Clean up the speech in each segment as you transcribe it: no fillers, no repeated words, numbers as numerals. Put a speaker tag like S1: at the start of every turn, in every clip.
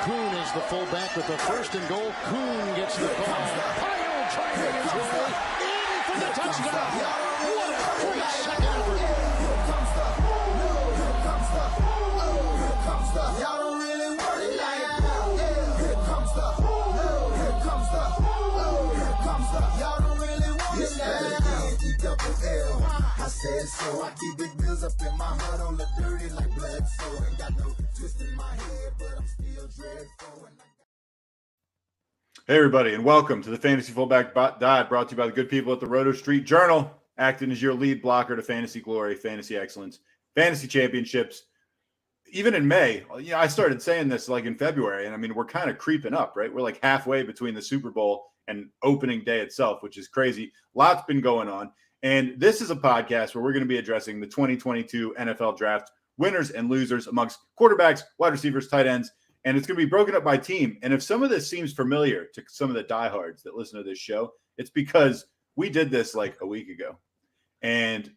S1: Kuhn is the fullback with the first and goal. Kuhn gets the call. Pyle trying to make his way in for the touchdown. What a great second effort. Here comes the. Y'all don't really want it like that. Here comes the. Y'all don't really want it like that. I said so. I keep big bills up in my heart on the dirty like blood. So ain't got no twist in my head, but I'm still dreadful.
S2: Hey, everybody, and welcome to the Fantasy Fullback Dive, brought to you by the good people at the Roto Street Journal, acting as your lead blocker to fantasy glory, fantasy excellence, fantasy championships. Even in May, I started saying this like in February, and I mean, we're kind of creeping up, right? We're like halfway between the Super Bowl and opening day itself, which is crazy. Lots been going on. And this is a podcast where we're going to be addressing the 2022 NFL Draft winners and losers amongst quarterbacks, wide receivers, tight ends, and it's going to be broken up by team. And if some of this seems familiar to some of the diehards that listen to this show, it's because we did this like a week ago, and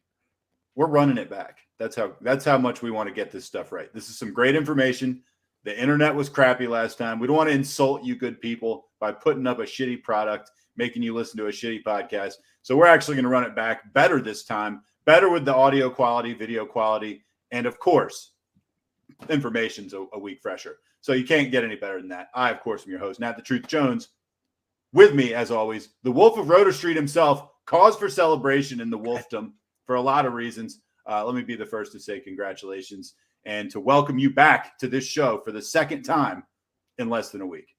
S2: we're running it back. That's how much we want to get this stuff right. This is some great information. The internet was crappy last time. We don't want to insult you good people by putting up a shitty product, making you listen to a shitty podcast. So we're actually going to run it back better this time, better with the audio quality, video quality, and of course, information's a week fresher. So you can't get any better than that. I, of course, am your host, Nat the Truth Jones. With me, as always, the Wolf of Roto Street himself, cause for celebration in the Wolfdom for a lot of reasons. Let me be the first to say congratulations and to welcome you back to this show for the second time in less than a week.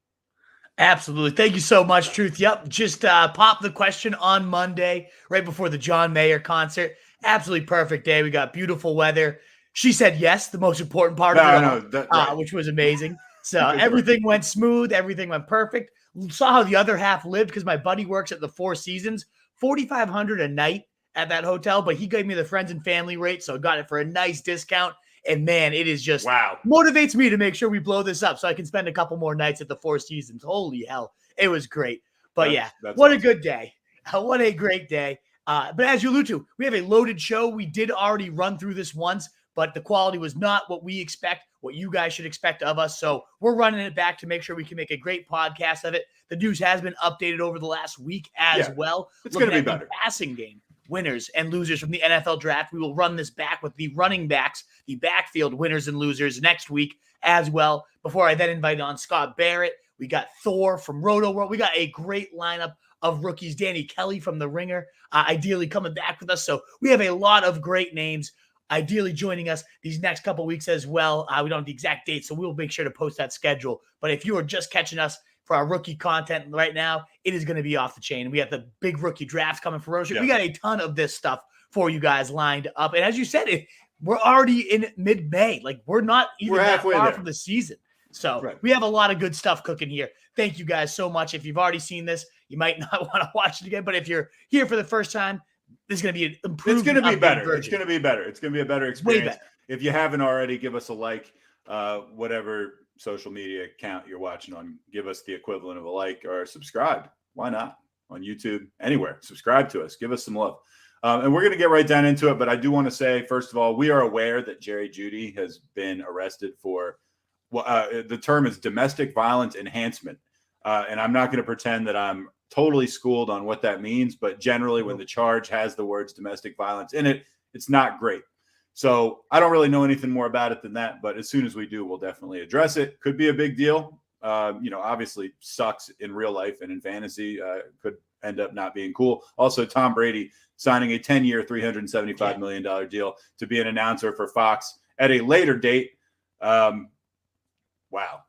S3: Absolutely. Thank you so much, Truth. Yep. Just popped the question on Monday, right before the John Mayer concert. Absolutely perfect day. We got beautiful weather. She said yes, the most important part of it all, which was amazing. So everything went smooth. Everything went perfect. Saw how the other half lived because my buddy works at the Four Seasons, $4,500 a night at that hotel, but he gave me the friends and family rate, so I got it for a nice discount. And man, it is just motivates me to make sure we blow this up so I can spend a couple more nights at the Four Seasons. Holy hell, it was great. But that's what awesome. A good day. What a great day. But as you allude to, we have a loaded show. We did already run through this once, but the quality was not what we expect, what you guys should expect of us. So we're running it back to make sure we can make a great podcast of it. The news has been updated over the last week as well.
S2: It's going to be better.
S3: Passing game winners and losers from the NFL draft. We will run this back with the running backs, the backfield winners and losers next week as well. Before I then invite on Scott Barrett, we got Thor from Roto World. We got a great lineup of rookies. Danny Kelly from The Ringer, ideally coming back with us. So we have a lot of great names ideally joining us these next couple weeks as well. We don't have the exact date, so we'll make sure to post that schedule. But if you are just catching us for our rookie content right now, it is going to be off the chain. We have the big rookie drafts coming for Roto. We got a ton of this stuff for you guys lined up. And as you said, we're already in mid-May. Like, we're not even that far from the season. So we have a lot of good stuff cooking here. Thank you guys so much. If you've already seen this, you might not want to watch it again. But if you're here for the first time, this is going to be an improved.
S2: It's going to be better. Version. It's going to be better. It's going to be a better experience.
S3: Way better.
S2: If you haven't already, give us a like, whatever social media account you're watching on, give us the equivalent of a like or subscribe. Why not? On YouTube, anywhere. Subscribe to us. Give us some love. And we're going to get right down into it. But I do want to say, first of all, we are aware that Jerry Jeudy has been arrested for the term is domestic violence enhancement. And I'm not going to pretend that I'm totally schooled on what that means, but generally when the charge has the words domestic violence in it, it's not great. So I don't really know anything more about it than that, but as soon as we do, we'll definitely address it. Could be a big deal. Obviously sucks in real life and in fantasy, could end up not being cool. Also, Tom Brady signing a 10-year, $375 million deal to be an announcer for Fox at a later date. Wow.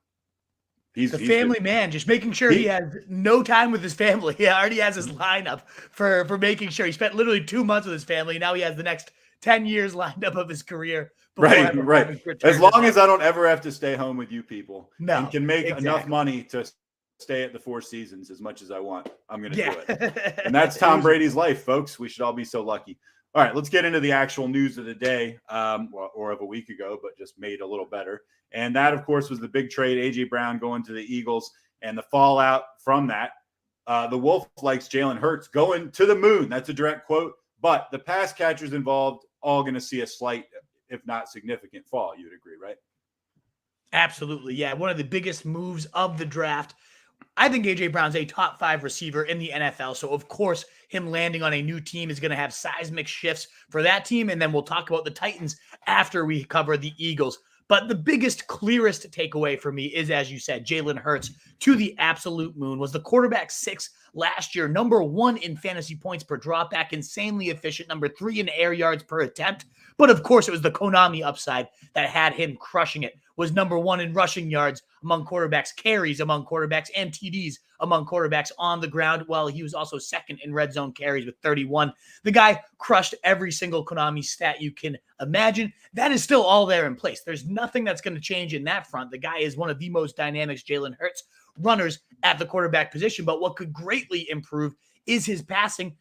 S3: He's a family man, just making sure he has no time with his family. He already has his lineup for making sure. He spent literally 2 months with his family. Now he has the next 10 years lined up of his career.
S2: Right. As long as I don't ever have to stay home with you people and can make enough money to stay at the Four Seasons as much as I want, I'm going to do it. And that's Tom Brady's life, folks. We should all be so lucky. All right, let's get into the actual news of the day, or of a week ago, but just made a little better. And that, of course, was the big trade, A.J. Brown going to the Eagles, and the fallout from that. The Wolf likes Jalen Hurts going to the moon. That's a direct quote. But the pass catchers involved all going to see a slight, if not significant, fall. You would agree, right?
S3: Absolutely. Yeah. One of the biggest moves of the draft. I think A.J. Brown's a top 5 receiver in the NFL. So, of course, him landing on a new team is going to have seismic shifts for that team. And then we'll talk about the Titans after we cover the Eagles. But the biggest, clearest takeaway for me is, as you said, Jalen Hurts to the absolute moon. Was the quarterback 6 last year, number 1 in fantasy points per dropback, insanely efficient, number 3 in air yards per attempt. But of course, it was the Konami upside that had him crushing it. Was number 1 in rushing yards among quarterbacks, carries among quarterbacks, and TDs among quarterbacks on the ground. Well, he was also 2nd in red zone carries with 31. The guy crushed every single Konami stat you can imagine. That is still all there in place. There's nothing that's going to change in that front. The guy is one of the most dynamic Jalen Hurts runners at the quarterback position. But what could greatly improve is his passing,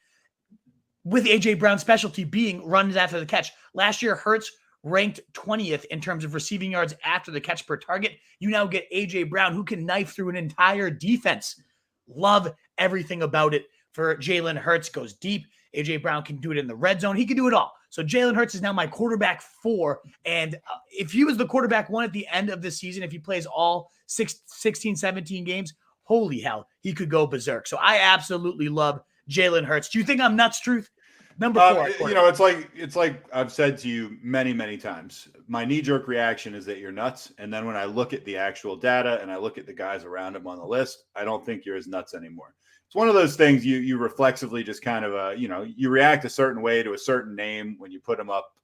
S3: with A.J. Brown's specialty being runs after the catch. Last year, Hurts ranked 20th in terms of receiving yards after the catch per target. You now get A.J. Brown, who can knife through an entire defense. Love everything about it for Jalen Hurts. Goes deep. A.J. Brown can do it in the red zone. He can do it all. So Jalen Hurts is now my quarterback 4. And if he was the quarterback 1 at the end of the season, if he plays all 16, 17 games, holy hell, he could go berserk. So I absolutely love Jalen Hurts. Do you think I'm nuts, Truth? Number 4.
S2: It's like I've said to you many, many times. My knee-jerk reaction is that you're nuts. And then when I look at the actual data and I look at the guys around him on the list, I don't think you're as nuts anymore. It's one of those things you reflexively just kind of, you react a certain way to a certain name when you put him up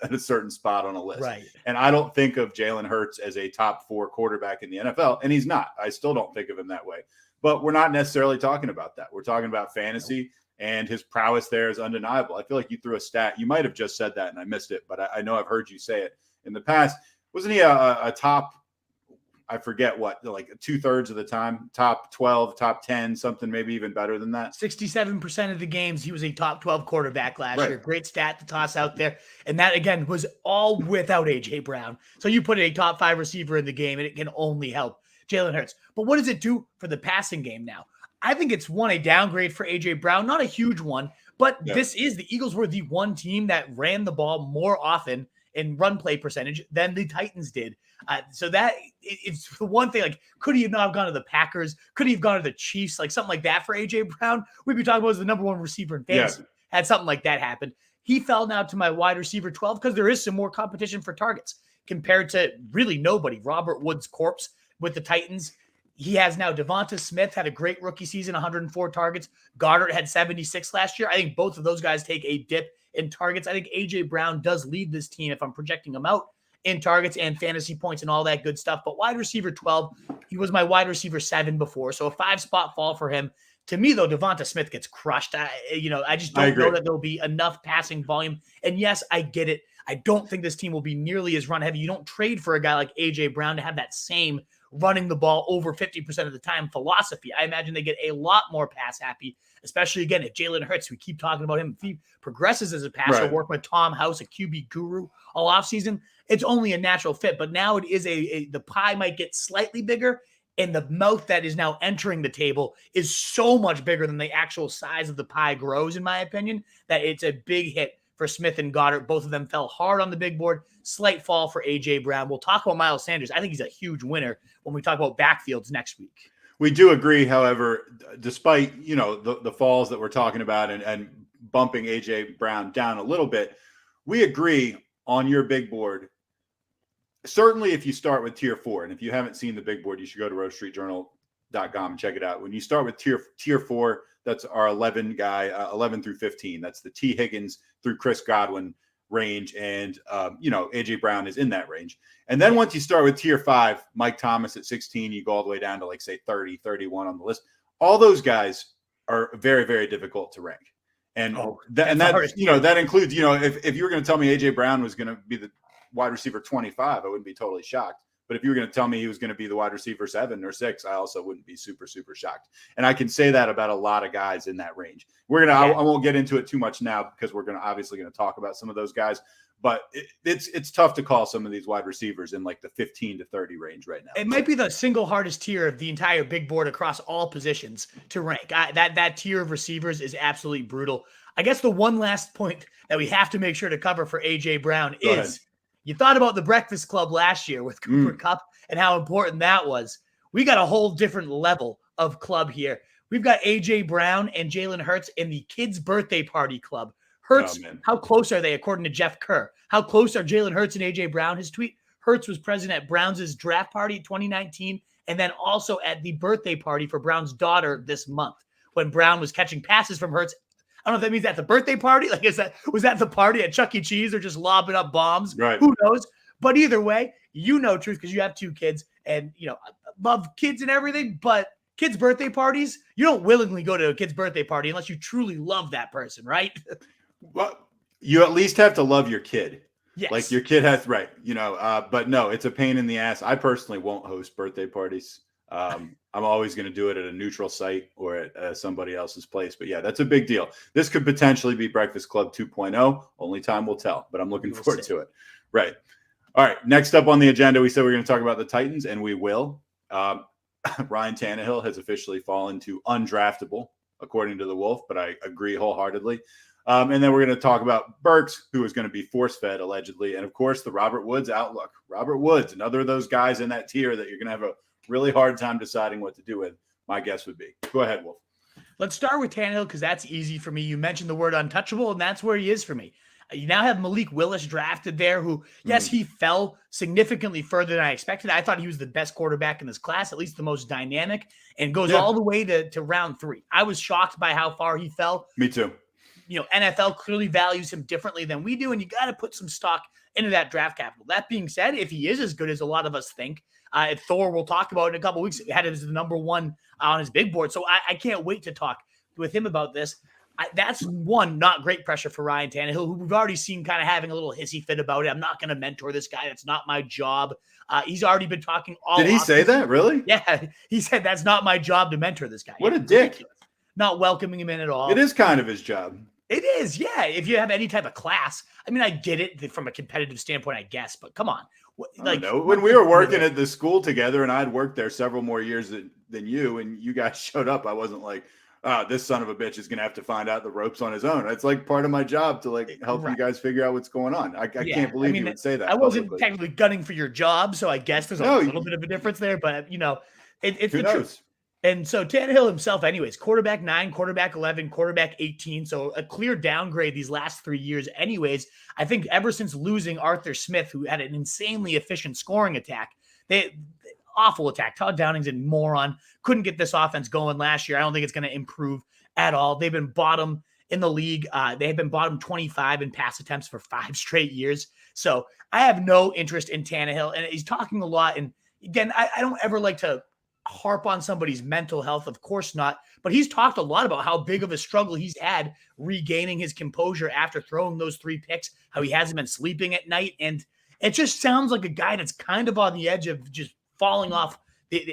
S2: at a certain spot on a list.
S3: Right.
S2: And I don't think of Jalen Hurts as a top 4 quarterback in the NFL, and he's not. I still don't think of him that way. But we're not necessarily talking about that. We're talking about fantasy. And his prowess there is undeniable. I feel like you threw a stat. You might have just said that and I missed it, but I know I've heard you say it in the past. Wasn't he a top, I forget what, like 2/3 of the time, top 12, top 10, something maybe even better than that?
S3: 67% of the games, he was a top 12 quarterback last year. Great stat to toss out there. And that, again, was all without A.J. Brown. So you put a top 5 receiver in the game, and it can only help Jalen Hurts. But what does it do for the passing game now? I think it's a downgrade for A.J. Brown, not a huge one, but the Eagles were the one team that ran the ball more often in run play percentage than the Titans did. So that it's the one thing, like, could he not have gone to the Packers? Could he have gone to the Chiefs? Like something like that for A.J. Brown? We'd be talking about as the number 1 receiver in fantasy. Yeah. Had something like that happen. He fell now to my wide receiver 12 because there is some more competition for targets compared to really nobody. Robert Woods' corpse with the Titans. He has now Devonta Smith, had a great rookie season, 104 targets. Goedert had 76 last year. I think both of those guys take a dip in targets. I think A.J. Brown does lead this team if I'm projecting him out in targets and fantasy points and all that good stuff. But wide receiver 12, he was my wide receiver 7 before. So a 5-spot fall for him. To me, though, Devonta Smith gets crushed. I just don't know that there'll be enough passing volume. And yes, I get it. I don't think this team will be nearly as run heavy. You don't trade for a guy like A.J. Brown to have that same running the ball over 50% of the time philosophy. I imagine they get a lot more pass happy, especially, again, if Jalen Hurts, we keep talking about him, if he progresses as a passer, work with Tom House, a QB guru all offseason, it's only a natural fit. But now it is the pie might get slightly bigger, and the mouth that is now entering the table is so much bigger than the actual size of the pie grows, in my opinion, that it's a big hit for Smith and Goedert. Both of them fell hard on the big board. Slight fall for A.J. Brown. We'll talk about Miles Sanders. I think he's a huge winner when we talk about backfields next week.
S2: We do agree, however, despite, the falls that we're talking about and bumping A.J. Brown down a little bit, we agree on your big board. Certainly if you start with tier 4, and if you haven't seen the big board, you should go to roadstreetjournal.com and check it out. When you start with tier 4, that's our 11 guy, 11 through 15. That's the T. Higgins through Chris Godwin range. And, A.J. Brown is in that range. And then once you start with tier 5, Mike Thomas at 16, you go all the way down to, like, say 30, 31 on the list. All those guys are very, very difficult to rank. And that includes, if you were going to tell me A.J. Brown was going to be the wide receiver 25, I wouldn't be totally shocked. But if you were going to tell me he was going to be the wide receiver 7 or 6, I also wouldn't be super, super shocked. And I can say that about a lot of guys in that range. I won't get into it too much now because we're obviously going to talk about some of those guys. But it's tough to call some of these wide receivers in like the 15 to 30 range right now.
S3: It might be the single hardest tier of the entire big board across all positions to rank. That tier of receivers is absolutely brutal. I guess the one last point that we have to make sure to cover for A.J. Brown is You thought about the Breakfast Club last year with Cooper Kupp and how important that was. We got a whole different level of club here. We've got A.J. Brown and Jalen Hurts in the Kids Birthday Party Club. Hurts, how close are they, according to Jeff Kerr? How close are Jalen Hurts and A.J. Brown? His tweet, Hurts was present at Browns' draft party 2019 and then also at the birthday party for Brown's daughter this month when Brown was catching passes from Hurts. I don't know if that means at the birthday party. Like, was that the party at Chuck E. Cheese or just lobbing up bombs?
S2: Right.
S3: Who knows? But either way, Truth, because you have 2 kids and, love kids and everything, but kids' birthday parties, you don't willingly go to a kid's birthday party unless you truly love that person, right?
S2: Well, you at least have to love your kid.
S3: Yes.
S2: Like your kid has, right. But no, it's a pain in the ass. I personally won't host birthday parties. I'm always going to do it at a neutral site or at somebody else's place. But yeah, that's a big deal. This could potentially be Breakfast Club 2.0. Only time will tell, but I'm looking forward to it. Right. All right. Next up on the agenda, we said we're going to talk about the Titans, and we will. Ryan Tannehill has officially fallen to undraftable, according to the Wolf, but I agree wholeheartedly. And then we're going to talk about Burks, who is going to be force-fed, allegedly. And, of course, the Robert Woods outlook. Robert Woods, another of those guys in that tier that you're going to have a really hard time deciding what to do with, my guess would be. Go ahead, Wolf.
S3: Let's start with Tannehill because that's easy for me. You mentioned the word untouchable, and that's where he is for me. You now have Malik Willis drafted there, who, yes, he fell significantly further than I expected. I thought he was the best quarterback in this class, at least the most dynamic, and goes all the way to round 3. I was shocked by how far he fell.
S2: Me too.
S3: NFL clearly values him differently than we do, and you got to put some stock into that draft capital. That being said, if he is as good as a lot of us think, Thor will talk about in a couple of weeks, had it as the number 1 on his big board. So I can't wait to talk with him about this. That's one, not great pressure for Ryan Tannehill, who we've already seen kind of having a little hissy fit about it. I'm not going to mentor this guy. That's not my job. He's already been talking all
S2: Did he say that? Really?
S3: Yeah. He said, that's not my job to mentor this guy.
S2: What a dick.
S3: Ridiculous. Not welcoming him in at all.
S2: It is kind of his job.
S3: It is, yeah. If you have any type of class. I mean, I get it from a competitive standpoint, I guess, but come on.
S2: When we were working at the school together and I'd worked there several more years than you, and you guys showed up, I wasn't like, this son of a bitch is going to have to find out the ropes on his own. It's like part of my job to help you guys figure out what's going on. I can't believe you would say that.
S3: I wasn't technically gunning for your job, so I guess there's a little bit of a difference there, but it's the truth. And so Tannehill himself, anyways, quarterback 9, quarterback 11, quarterback 18. So a clear downgrade these last 3 years. Anyways, I think ever since losing Arthur Smith, who had an insanely efficient scoring attack, awful attack. Todd Downing's a moron. Couldn't get this offense going last year. I don't think it's going to improve at all. They've been bottom in the league. They have been bottom 25 in pass attempts for 5 straight years. So I have no interest in Tannehill. And he's talking a lot. And again, I don't ever like to harp on somebody's mental health. Of course not. But he's talked a lot about how big of a struggle he's had regaining his composure after throwing those 3 picks, how he hasn't been sleeping at night. And it just sounds like a guy that's kind of on the edge of just falling off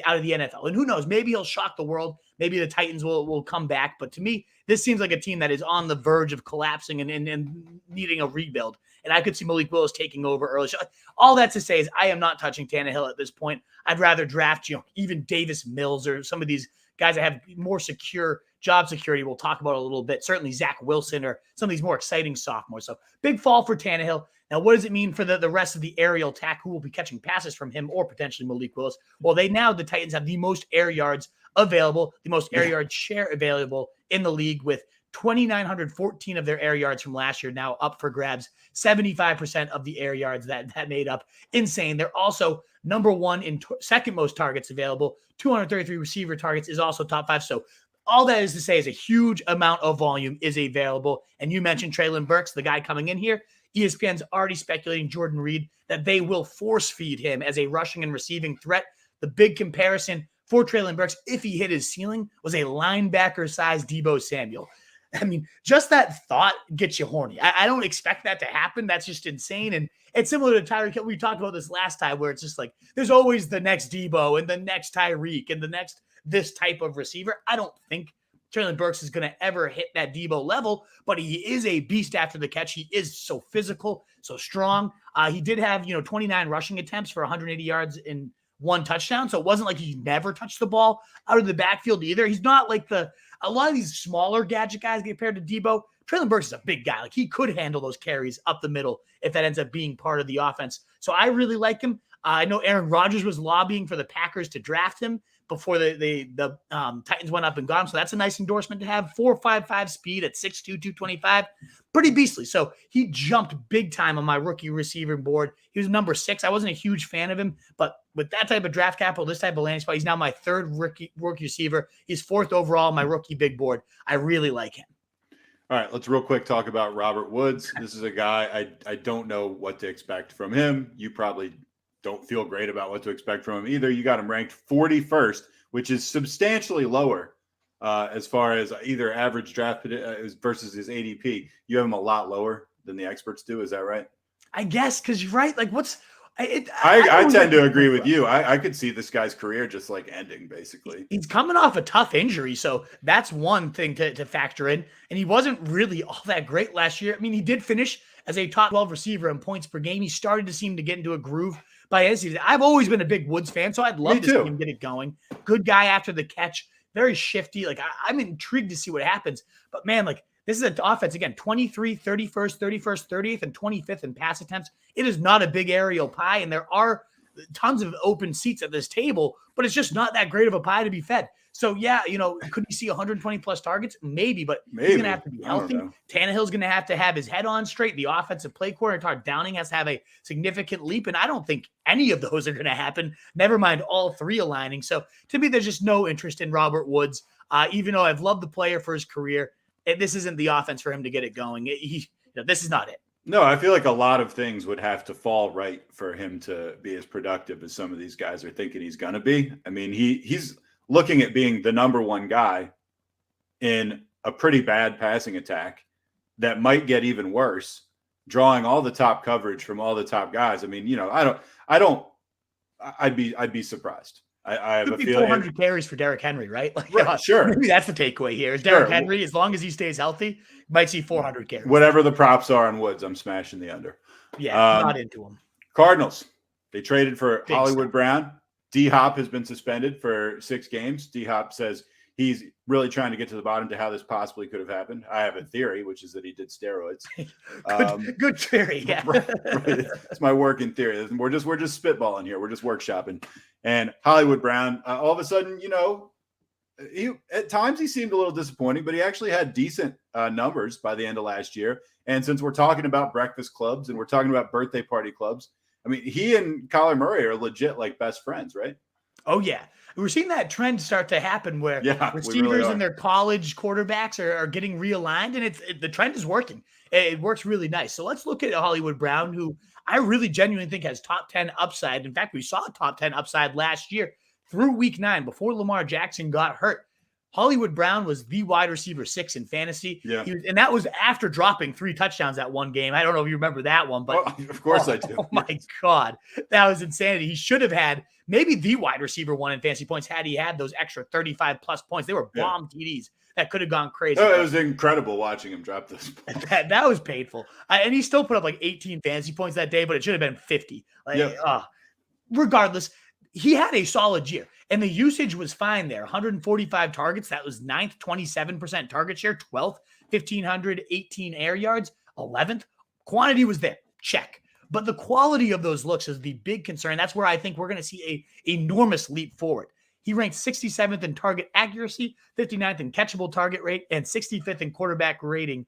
S3: out of the NFL. And who knows, maybe he'll shock the world. Maybe the Titans will come back. But to me, this seems like a team that is on the verge of collapsing and needing a rebuild. And I could see Malik Willis taking over early. So all that to say is I am not touching Tannehill at this point. I'd rather draft, even Davis Mills or some of these guys that have more secure job security. We'll talk about a little bit. Certainly Zach Wilson or some of these more exciting sophomores. So big fall for Tannehill. Now, what does it mean for the rest of the aerial attack who will be catching passes from him or potentially Malik Willis? Well, the Titans have the most air yards available, the most air yard share available in the league with 2,914 of their air yards from last year now up for grabs. 75% of the air yards that made up. Insane. They're also number 1 in second most targets available. 233 receiver targets is also top 5. So all that is to say is a huge amount of volume is available. And you mentioned Treylon Burks, the guy coming in here. ESPN's already speculating, Jordan Reed, that they will force feed him as a rushing and receiving threat. The big comparison for Treylon Burks, if he hit his ceiling, was a linebacker-sized Deebo Samuel. I mean, just that thought gets you horny. I don't expect that to happen. That's just insane. And it's similar to Tyreek Hill. We talked about this last time where it's just like, there's always the next Deebo and the next Tyreek and the next this type of receiver. I don't think Treylon Burks is going to ever hit that Deebo level, but he is a beast after the catch. He is so physical, so strong. He did have, 29 rushing attempts for 180 yards in 1 touchdown. So it wasn't like he never touched the ball out of the backfield either. He's not like a lot of these smaller gadget guys compared to Deebo. Treylon Burks is a big guy. Like, he could handle those carries up the middle if that ends up being part of the offense. So I really like him. I know Aaron Rodgers was lobbying for the Packers to draft him before the Titans went up and got him. So that's a nice endorsement to have. 4.55 speed at 6'2", 225. Pretty beastly. So he jumped big time on my rookie receiver board. He was number 6. I wasn't a huge fan of him, but with that type of draft capital, this type of landing spot, he's now my 3rd rookie receiver. He's 4th overall on my rookie big board. I really like him.
S2: All right, let's real quick talk about Robert Woods. This is a guy I don't know what to expect from him. You probably don't feel great about what to expect from him either. You got him ranked 41st, which is substantially lower as far as either average draft versus his ADP. You have him a lot lower than the experts do. Is that right?
S3: I guess, because you're right. Like,
S2: I tend to agree with you. I could see this guy's career just like ending, basically.
S3: He's coming off a tough injury, so that's one thing to factor in. And he wasn't really all that great last year. I mean, he did finish as a top 12 receiver in points per game. He started to seem to get into a groove by his season. I've always been a big Woods fan, so I'd love to see him get it going. Good guy after the catch, very shifty. Like, I'm intrigued to see what happens. But man, like, this is an offense, again, 23, 31st, 31st, 30th, and 25th in pass attempts. It is not a big aerial pie, and there are tons of open seats at this table, but it's just not that great of a pie to be fed. So, yeah, could you see 120-plus targets? Maybe, but he's going to have to be healthy. Tannehill's going to have his head on straight. The offensive play coordinator, Downing, has to have a significant leap, and I don't think any of those are going to happen, never mind all 3 aligning. So, to me, there's just no interest in Robert Woods, even though I've loved the player for his career. This isn't the offense for him to get it going. This is not it.
S2: No, I feel like a lot of things would have to fall right for him to be as productive as some of these guys are thinking he's going to be. I mean, he's looking at being the number 1 guy in a pretty bad passing attack that might get even worse, drawing all the top coverage from all the top guys. I mean, I'd be surprised. I have a feeling
S3: 400 carries for Derrick Henry, right? Like,
S2: right, sure.
S3: Maybe that's the takeaway here. Is Derrick Henry, as long as he stays healthy, might see 400 carries.
S2: Whatever the props are on Woods, I'm smashing the under.
S3: Yeah, not into him.
S2: Cardinals, they traded for
S3: Big
S2: Hollywood
S3: stuff.
S2: Brown. D-Hop has been suspended for 6 games. D-Hop says he's really trying to get to the bottom to how this possibly could have happened. I have a theory, which is that he did steroids.
S3: Good theory, yeah.
S2: Right. It's my working theory. We're just spitballing here. We're just workshopping. And Hollywood Brown, all of a sudden, at times he seemed a little disappointing, but he actually had decent numbers by the end of last year. And since we're talking about breakfast clubs and we're talking about birthday party clubs, I mean, he and Kyler Murray are legit like best friends, right?
S3: Oh, yeah. We're seeing that trend start to happen where receivers
S2: really
S3: and their college quarterbacks are getting realigned, and the trend is working. It works really nice. So let's look at Hollywood Brown, who I really genuinely think has top 10 upside. In fact, we saw top 10 upside last year through week 9 before Lamar Jackson got hurt. Hollywood Brown was the wide receiver 6 in fantasy.
S2: Yeah.
S3: And that was after dropping 3 touchdowns that one game. I don't know if you remember that one, but
S2: of course I do.
S3: Oh my God. That was insanity. He should have had maybe the wide receiver 1 in fantasy points had he had those extra 35 plus points. They were bomb TDs that could have gone crazy.
S2: Oh, it was incredible watching him drop those points.
S3: That was painful. And he still put up like 18 fantasy points that day, but it should have been 50. Regardless, he had a solid year. And the usage was fine there. 145 targets. That was 9th, 27% target share. 12th, 1,518 air yards. 11th. Quantity was there. Check. But the quality of those looks is the big concern. That's where I think we're going to see a enormous leap forward. He ranked 67th in target accuracy, 59th in catchable target rate, and 65th in quarterback rating,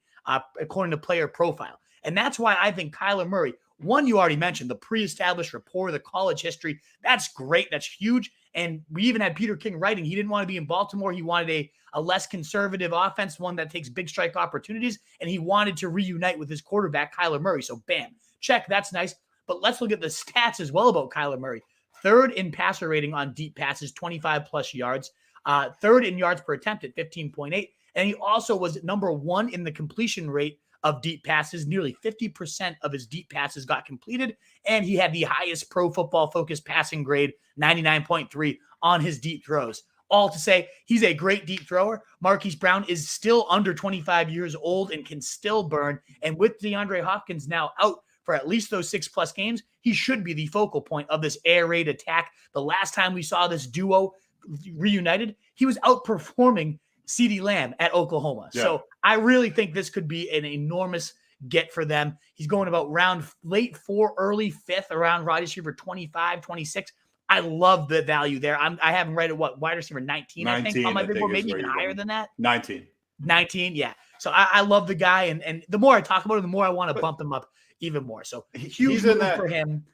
S3: according to player profile. And that's why I think Kyler Murray, one, you already mentioned, the pre-established rapport, the college history. That's great. That's huge. And we even had Peter King writing. He didn't want to be in Baltimore. He wanted a less conservative offense, one that takes big strike opportunities. And he wanted to reunite with his quarterback, Kyler Murray. So bam, check. That's nice. But let's look at the stats as well about Kyler Murray. 3rd in passer rating on deep passes, 25 plus yards. 3rd in yards per attempt at 15.8. And he also was number 1 in the completion rate of deep passes. Nearly 50% of his deep passes got completed. And he had the highest Pro Football Focus passing grade, 99.3 on his deep throws. All to say, he's a great deep thrower. Marquise Brown is still under 25 years old and can still burn. And with DeAndre Hopkins now out for at least those 6+ games, he should be the focal point of this air raid attack. The last time we saw this duo reunited, he was outperforming CeeDee Lamb at Oklahoma.
S2: Yeah.
S3: So I really think this could be an enormous get for them. He's going about late 4, early 5th around wide receiver 25, 26. I love the value there. I have him right at wide receiver 19, I think, on my big board, maybe even higher than that.
S2: 19,
S3: yeah. So I love the guy, and the more I talk about him, the more I want to bump him up even more. So huge move for him.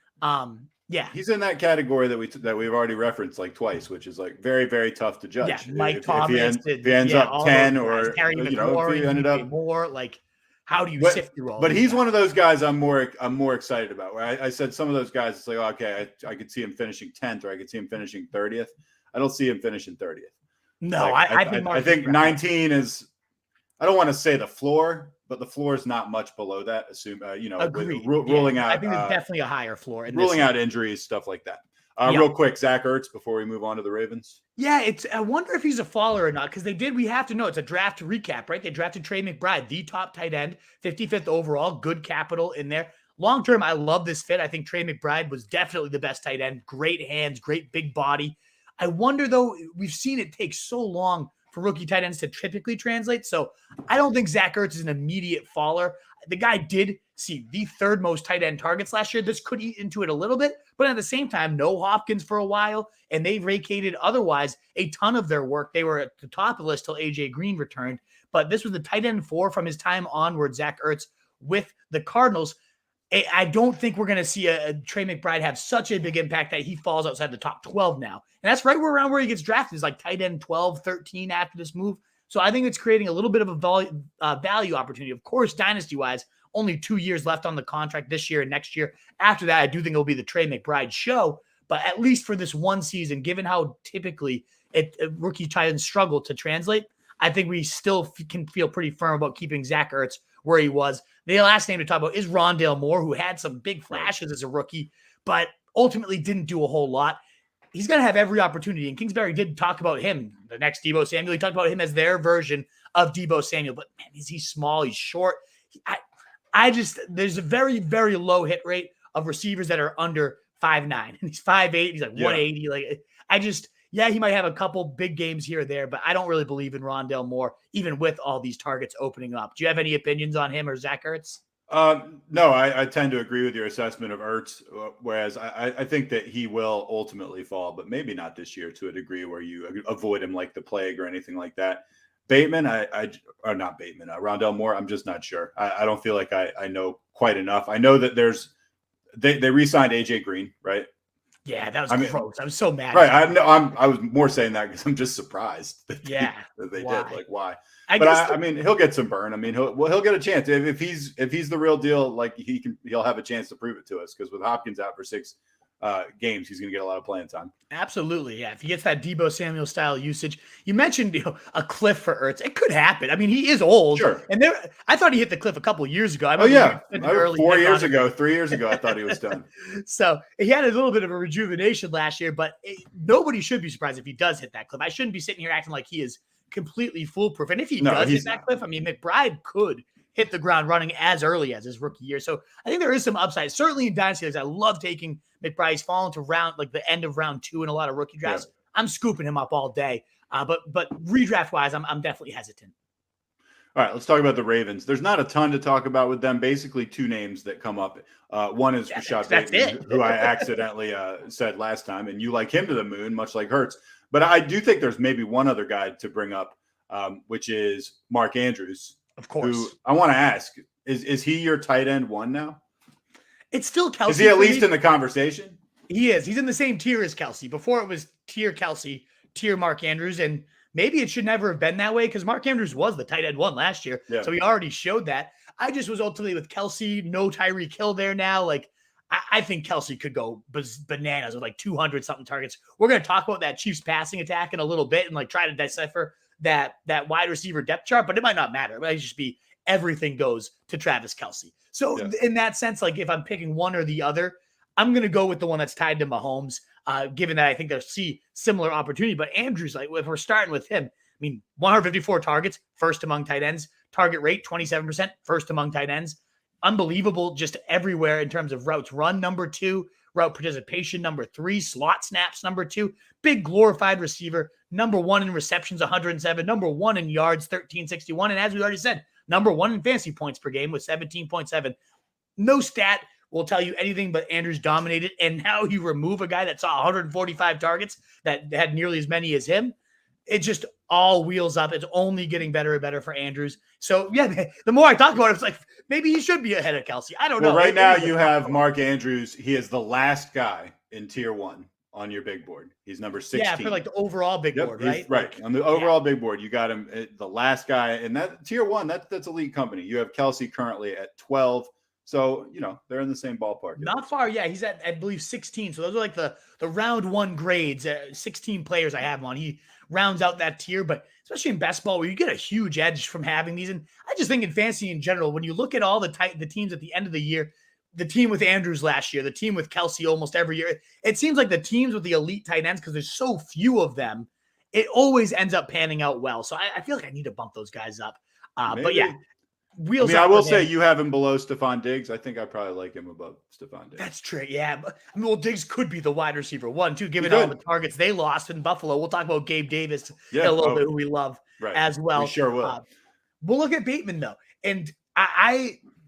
S3: Yeah,
S2: he's in that category that we've already referenced like twice, which is like very, very tough to judge.
S3: Yeah, Mike Thomas.
S2: If he ends up 10 or
S3: Terry McLaurin,
S2: if he ended up
S3: more, like how do you sift through all?
S2: But he's one of those guys I'm more excited about. Where I said some of those guys, it's like, oh, okay, I could see him finishing 10th, or I could see him finishing 30th. I don't see him finishing 30th.
S3: No,
S2: like,
S3: I
S2: think 19 is. I don't want to say the floor, but the floor is not much below that. Assume ruling out.
S3: I think there's definitely a higher floor.
S2: Ruling out injuries, stuff like that. Real quick, Zach Ertz before we move on to the Ravens.
S3: Yeah, I wonder if he's a faller or not, because we have to know it's a draft recap, right? They drafted Trey McBride, the top tight end, 55th overall, good capital in there. Long term, I love this fit. I think Trey McBride was definitely the best tight end. Great hands, great big body. I wonder, though, we've seen it take so long for rookie tight ends to typically translate. So I don't think Zach Ertz is an immediate faller. The guy did see the 3rd most tight end targets last year. This could eat into it a little bit, but at the same time, no Hopkins for a while, and they vacated otherwise a ton of their work. They were at the top of the list till AJ Green returned, but this was the tight end 4 from his time onward, Zach Ertz with the Cardinals. I don't think we're going to see a Trey McBride have such a big impact that he falls outside the top 12 now. And that's right around where he gets drafted, is like tight end 12, 13 after this move. So I think it's creating a little bit of a value opportunity. Of course, dynasty-wise, only 2 years left on the contract this year and next year. After that, I do think it'll be the Trey McBride show. But at least for this one season, given how typically rookie tight ends struggle to translate, I think we still can feel pretty firm about keeping Zach Ertz where he was. The last name to talk about is Rondale Moore, who had some big flashes as a rookie, but ultimately didn't do a whole lot. He's going to have every opportunity, and Kingsbury did talk about him, the next Deebo Samuel. He talked about him as their version of Deebo Samuel, but man, is he small? He's short. There's a very, very low hit rate of receivers that are under 5'9", and he's 5'8". He's like 180. He might have a couple big games here or there, but I don't really believe in Rondale Moore, even with all these targets opening up. Do you have any opinions on him or Zach Ertz?
S2: No, I tend to agree with your assessment of Ertz, whereas I think that he will ultimately fall, but maybe not this year to a degree where you avoid him like the plague or anything like that. Bateman, Rondale Moore, I'm just not sure. I don't feel like I know quite enough. I know that they re-signed AJ Green, right?
S3: Yeah, that was gross. I was so mad.
S2: Right. I was more saying that because I'm just surprised that they did. Like, why? I mean, he'll get some burn. I mean, he'll get a chance if he's the real deal. Like he'll have a chance to prove it to us, because with Hopkins out for 6 games, he's going to get a lot of playing time.
S3: Absolutely, yeah. If he gets that Deebo Samuel style usage, you mentioned a cliff for Ertz. It could happen. I mean, he is old,
S2: sure.
S3: And I thought he hit the cliff a couple of years ago.
S2: 3 years ago, I thought he was done.
S3: So he had a little bit of a rejuvenation last year, but nobody should be surprised if he does hit that cliff. I shouldn't be sitting here acting like he is completely foolproof. And if he does hit that cliff, I mean, McBride could hit the ground running as early as his rookie year. So I think there is some upside. Certainly in dynasty leagues, I love taking McBride. He's fallen to the end of round 2 in a lot of rookie drafts. Yeah. I'm scooping him up all day. But redraft wise, I'm definitely hesitant.
S2: All right, let's talk about the Ravens. There's not a ton to talk about with them. Basically, 2 names that come up. One is Rashad Bateman, who I accidentally said last time, and you like him to the moon, much like Hurts. But I do think there's maybe one other guy to bring up, which is Mark Andrews.
S3: Of course.
S2: Who I want to ask, is he your tight end 1 now?
S3: It's still Kelsey.
S2: Is he at least in the conversation?
S3: He is. He's in the same tier as Kelsey. Before it was tier Kelsey, tier Mark Andrews, and maybe it should never have been that way because Mark Andrews was the tight end 1 last year. Yeah. So he already showed that. I just was ultimately with Kelsey, no Tyreek Hill there now. Like, I think Kelsey could go bananas with like 200 something targets. We're going to talk about that Chiefs passing attack in a little bit and like try to decipher that wide receiver depth chart, but it might not matter. It might just be everything goes to Travis Kelce. So in that sense, like if I'm picking one or the other, I'm going to go with the one that's tied to Mahomes, given that I think they'll see similar opportunity. But Andrews, like if we're starting with him, I mean, 154 targets, first among tight ends, target rate, 27%, first among tight ends. Unbelievable just everywhere in terms of routes run, number 2, route participation, number 3, slot snaps, number 2, big glorified receiver, number one in receptions, 107, number one in yards, 1361. And as we already said, number one in fantasy points per game with 17.7. No stat will tell you anything but Andrews dominated. And now you remove a guy that saw 145 targets that had nearly as many as him. It just all wheels up. It's only getting better and better for Andrews. So, yeah, the more I talk about it, it's like maybe he should be ahead of Kelsey. I don't know.
S2: Right now you have Mark Andrews. He is the last guy in tier 1 on your big board. He's number 16.
S3: Yeah, for like the overall big board, right?
S2: Right.
S3: Like,
S2: on the overall big board, you got him the last guy. And that tier 1, that's elite company. You have Kelsey currently at 12. So, they're in the same ballpark.
S3: Not far. Yeah, he's at, I believe, 16. So those are like the round one grades. 16 players I have him on. He rounds out that tier, but especially in best ball where you get a huge edge from having these. And I just think in fantasy in general, when you look at all the teams at the end of the year, the team with Andrews last year, the team with Kelsey almost every year, it seems like the teams with the elite tight ends, because there's so few of them, it always ends up panning out well. So I feel like I need to bump those guys up. But yeah, wheels.
S2: I will say you have him below Stephon Diggs. I think I probably like him above Stephon Diggs.
S3: That's true. Yeah. But, Diggs could be the wide receiver 1, too, given all the targets they lost in Buffalo. We'll talk about Gabe Davis in a little bit, who we love as well.
S2: We sure will.
S3: We'll look at Bateman, though. And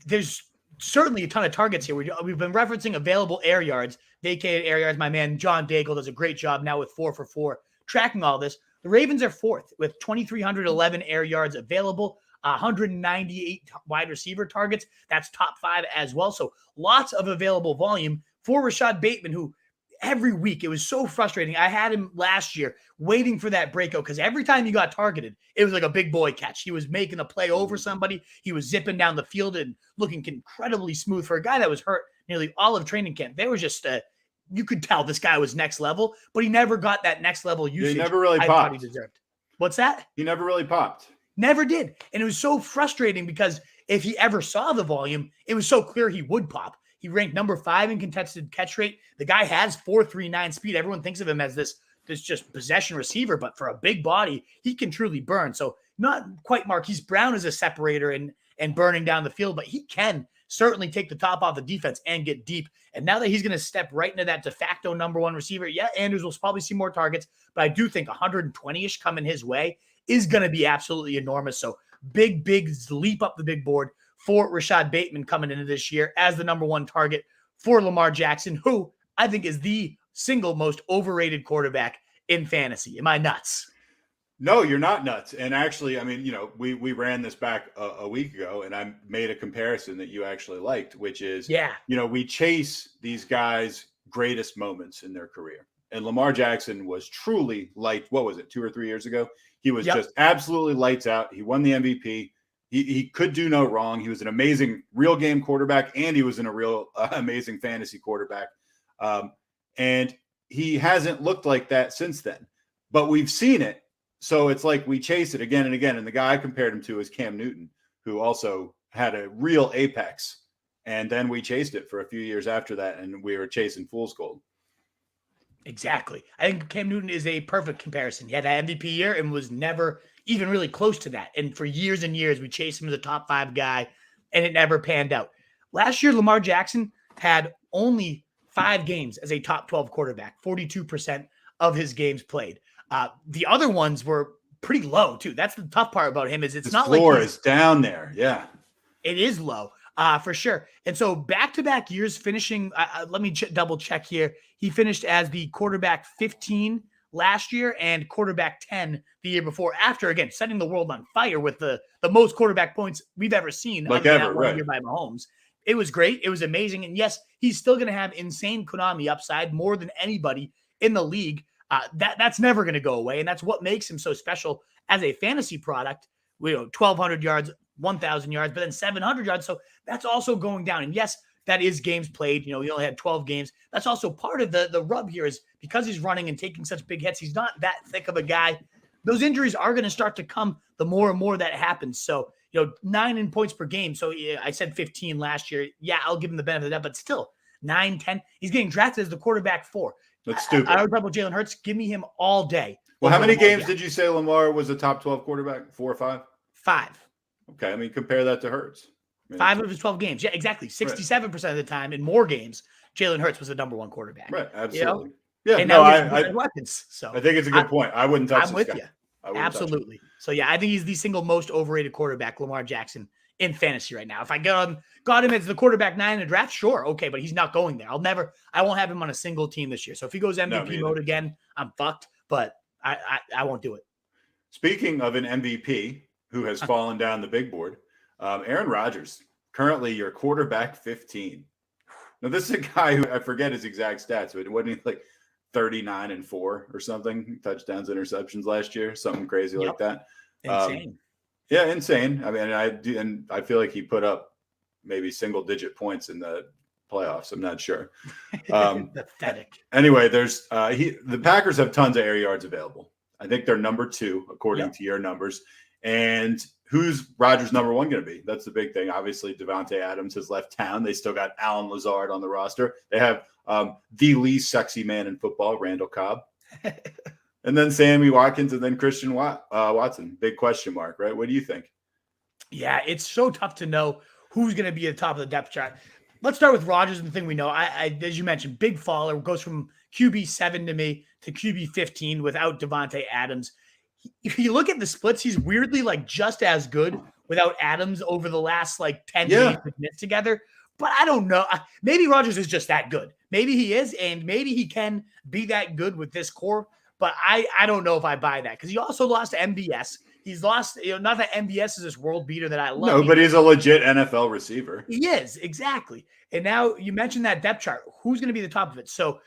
S3: there's certainly a ton of targets here. We've been referencing available air yards, vacated air yards. My man John Daigle does a great job now with 4 for 4 tracking all this. The Ravens are 4th with 2,311 air yards available. 198 wide receiver targets. That's top 5 as well. So lots of available volume for Rashad Bateman, who every week, it was so frustrating. I had him last year waiting for that breakout because every time he got targeted, it was like a big boy catch. He was making a play over somebody. He was zipping down the field and looking incredibly smooth for a guy that was hurt nearly all of training camp. There was just you could tell this guy was next level, but he never got that next level usage.
S2: He never really popped.
S3: He deserved. What's that?
S2: He never really popped.
S3: Never did. And it was so frustrating because if he ever saw the volume, it was so clear he would pop. He ranked number 5 in contested catch rate. The guy has 4.39 speed. Everyone thinks of him as this just possession receiver, but for a big body, he can truly burn. So not quite Marquise Brown as a separator and burning down the field, but he can certainly take the top off the defense and get deep. And now that he's going to step right into that de facto number 1 receiver, yeah, Andrews will probably see more targets, but I do think 120-ish coming his way is going to be absolutely enormous. So big leap up the big board for Rashad Bateman coming into this year as the number 1 target for Lamar Jackson, who I think is the single most overrated quarterback in fantasy. Am I nuts?
S2: No, you're not nuts. And actually, we ran this back a week ago, and I made a comparison that you actually liked, which is, we chase these guys' greatest moments in their career. And Lamar Jackson was truly light. What was it, 2 or 3 years ago? He was just absolutely lights out. He won the MVP. He could do no wrong. He was an amazing real game quarterback, and he was a real amazing fantasy quarterback. And he hasn't looked like that since then. But we've seen it. So it's like we chase it again and again. And the guy I compared him to is Cam Newton, who also had a real apex. And then we chased it for a few years after that, and we were chasing fool's gold.
S3: Exactly. I think Cam Newton is a perfect comparison. He had that MVP year and was never even really close to that. And for years and years, we chased him as a top 5 guy, and it never panned out. Last year, Lamar Jackson had only 5 games as a top 12 quarterback, 42% of his games played. The other ones were pretty low, too. That's the tough part about him is it's not like
S2: the floor is down there. Yeah.
S3: It is low. For sure. And so back-to-back years finishing, let me double check here. He finished as the quarterback 15 last year and quarterback 10 the year before, after, again, setting the world on fire with the most quarterback points we've ever seen.
S2: Like ever,
S3: right. Year by Mahomes. It was great. It was amazing. And yes, he's still going to have insane Konami upside more than anybody in the league. That's never going to go away. And that's what makes him so special as a fantasy product. 1,200 yards, 1,000 yards, but then 700 yards. So that's also going down. And yes, that is games played. He only had 12 games. That's also part of the rub here is because he's running and taking such big hits. He's not that thick of a guy. Those injuries are going to start to come the more and more that happens. So, 9 in points per game. So I said 15 last year. Yeah, I'll give him the benefit of that, but still 9, 10. He's getting drafted as the quarterback 4.
S2: That's stupid.
S3: I would about Jalen Hurts. Give me him all day.
S2: Well, how many games did you say Lamar was a top 12 quarterback? 4 or 5?
S3: 5.
S2: Okay, compare that to Hurts.
S3: 5 of his 12 games. Yeah, exactly. 67% of the time in more games, Jalen Hurts was the number 1 quarterback.
S2: Right, absolutely. Yeah,
S3: And
S2: no,
S3: now he has weapons. So
S2: I think it's a good point. I wouldn't touch
S3: I'm with
S2: guy.
S3: you.
S2: I wouldn't touch him.
S3: Absolutely. So yeah, I think he's the single most overrated quarterback, Lamar Jackson, in fantasy right now. If I got him as the quarterback 9 in the draft, sure, okay, but he's not going there. I won't have him on a single team this year. So if he goes MVP mode again, I'm fucked. But I won't do it.
S2: Speaking of an MVP who has fallen down the big board, Aaron Rodgers, currently your quarterback 15. Now, this is a guy who I forget his exact stats, but wasn't he like 39-4 or something? Touchdowns, interceptions last year, something crazy like that.
S3: Insane.
S2: Yeah, insane. I mean, I feel like he put up maybe single-digit points in the playoffs. I'm not sure.
S3: Pathetic.
S2: Anyway, the Packers have tons of air yards available. I think they're number 2 according to your numbers. And who's Rodgers' number 1 going to be? That's the big thing. Obviously, Devonta Adams has left town. They still got Allen Lazard on the roster. They have the least sexy man in football, Randall Cobb. And then Sammy Watkins and then Christian Watson. Big question mark, right? What do you think?
S3: Yeah, it's so tough to know who's going to be at the top of the depth chart. Let's start with Rodgers and the thing we know. I as you mentioned, big faller, goes from QB7 to me to QB15 without Devonta Adams. If you look at the splits, he's weirdly like just as good without Adams over the last like 10 days we've missed together. But I don't know. Maybe Rodgers is just that good. Maybe he is, and maybe he can be that good with this core. But I don't know if I buy that because he also lost to MBS. He's lost, not that MBS is this world beater that I love.
S2: No, but he's a legit NFL receiver.
S3: He is, exactly. And now you mentioned that depth chart. Who's going to be the top of it? So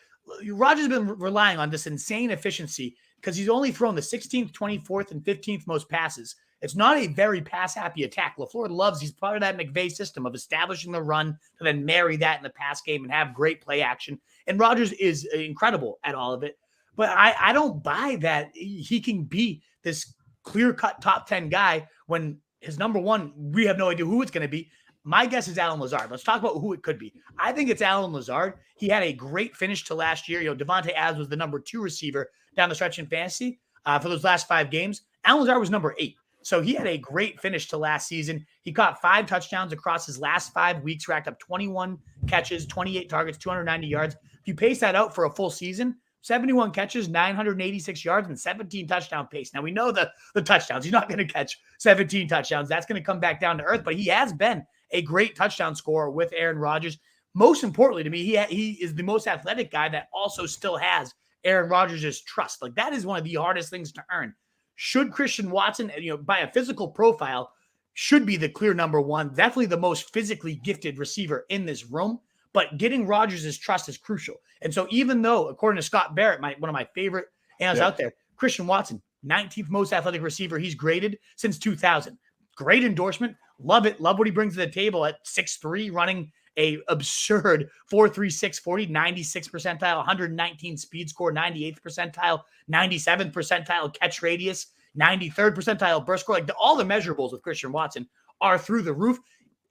S3: Rodgers has been relying on this insane efficiency because he's only thrown the 16th, 24th, and 15th most passes. It's not a very pass-happy attack. LaFleur he's part of that McVay system of establishing the run and then marry that in the pass game and have great play action. And Rodgers is incredible at all of it. But I don't buy that he can be this clear-cut top 10 guy when his number 1, we have no idea who it's going to be. My guess is Allen Lazard. Let's talk about who it could be. I think it's Allen Lazard. He had a great finish to last year. Devonta Adams was the number 2 receiver down the stretch in fantasy for those last 5 games. Allen Lazard was number 8. So he had a great finish to last season. He caught 5 touchdowns across his last 5 weeks, racked up 21 catches, 28 targets, 290 yards. If you pace that out for a full season, 71 catches, 986 yards, and 17 touchdown pace. Now, we know the touchdowns. He's not going to catch 17 touchdowns. That's going to come back down to earth, but he has been a great touchdown scorer with Aaron Rodgers. Most importantly to me, he is the most athletic guy that also still has Aaron Rodgers' trust. Like, that is one of the hardest things to earn. Should Christian Watson, by a physical profile, should be the clear number 1, definitely the most physically gifted receiver in this room. But getting Rodgers' trust is crucial. And so even though, according to Scott Barrett, one of my favorite analysts out there, Christian Watson, 19th most athletic receiver he's graded since 2000. Great endorsement. Love it. Love what he brings to the table at 6'3", running a absurd 4.36 40, 96th percentile, 119 speed score, 98th percentile, 97th percentile catch radius, 93rd percentile burst score. Like all the measurables with Christian Watson are through the roof.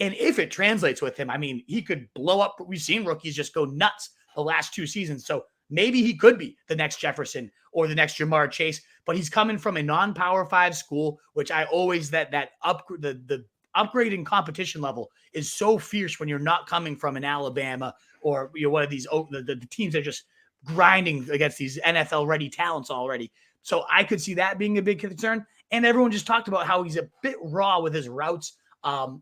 S3: And if it translates with him, I mean, he could blow up. We've seen rookies just go nuts the last 2 seasons. So maybe he could be the next Jefferson or the next Jamar Chase, but he's coming from a non-Power 5 school, which I always, the upgrading competition level is so fierce when you're not coming from an Alabama or one of these, the teams that are just grinding against these NFL ready talents already. So I could see that being a big concern. And everyone just talked about how he's a bit raw with his routes.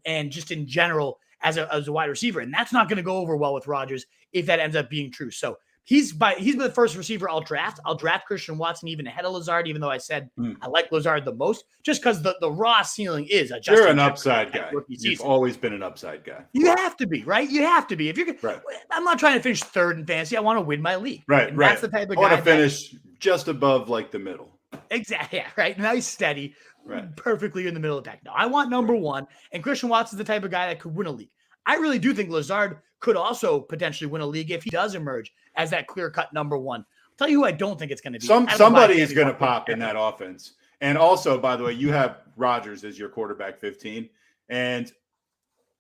S3: And just in general as a wide receiver. And that's not going to go over well with Rodgers if that ends up being true. So he's the first receiver I'll draft. I'll draft Christian Watson even ahead of Lazard, even though I said I like Lazard the most, just because the raw ceiling is a
S2: You're an upside guy. You've always been an upside guy.
S3: You have to be, right? You have to be. If you're
S2: right.
S3: I'm not trying to finish 3rd in fantasy. I want to win my league.
S2: Right,
S3: and
S2: right.
S3: That's the type of guy.
S2: I want to finish just above like the middle.
S3: Exactly. Yeah, right. Nice, steady.
S2: Right.
S3: Perfectly in the middle of the deck. No, I want number 1, and Christian Watson's the type of guy that could win a league. I really do think Lazard could also potentially win a league if he does emerge as that clear-cut number 1. I'll tell you who I don't think it's going to be.
S2: Somebody is going to pop in that offense. And also, by the way, you have Rodgers as your quarterback 15. And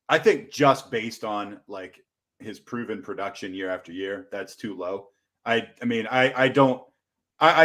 S2: I think just based on like his proven production year after year, that's too low. I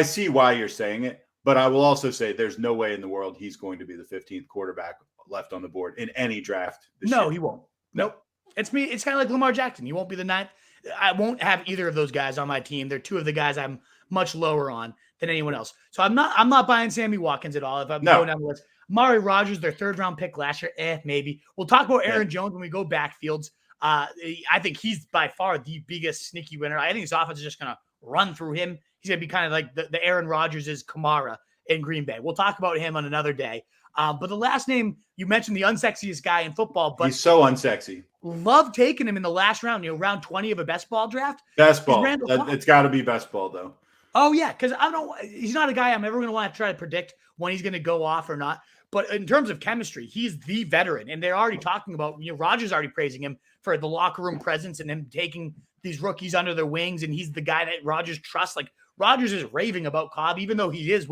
S2: see why you're saying it. But I will also say there's no way in the world he's going to be the 15th quarterback left on the board in any draft.
S3: No, he won't. Nope. It's kind of like Lamar Jackson. He won't be the 9th. I won't have either of those guys on my team. They're two of the guys I'm much lower on than anyone else. So I'm not buying Sammy Watkins at all. If I'm going down the list, Amari Rodgers, their 3rd round pick last year, maybe. We'll talk about Aaron Jones when we go backfields. I think he's by far the biggest sneaky winner. I think his offense is just going to run through him. He's going to be kind of like the Aaron Rodgers is Kamara in Green Bay. We'll talk about him on another day. But the last name, you mentioned the unsexiest guy in football, but
S2: he's so unsexy.
S3: Love taking him in the last round, round 20 of a best ball draft.
S2: Best ball. It's got to be best ball, though.
S3: Oh, yeah, because he's not a guy I'm ever going to want to try to predict when he's going to go off or not. But in terms of chemistry, he's the veteran. And they're already talking about, Rodgers already praising him for the locker room presence and him taking these rookies under their wings. And he's the guy that Rodgers trusts. Like, Rodgers is raving about Cobb, even though he is,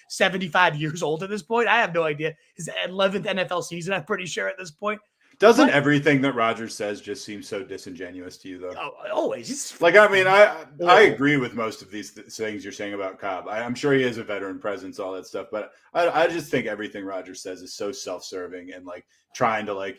S3: 75 years old at this point? I have no idea. His 11th NFL season, I'm pretty sure at this point.
S2: Doesn't everything that Rodgers says just seem so disingenuous to you, though?
S3: Oh, always.
S2: I agree with most of these things you're saying about Cobb. I'm sure he has a veteran presence, all that stuff. But I just think everything Rodgers says is so self-serving and trying to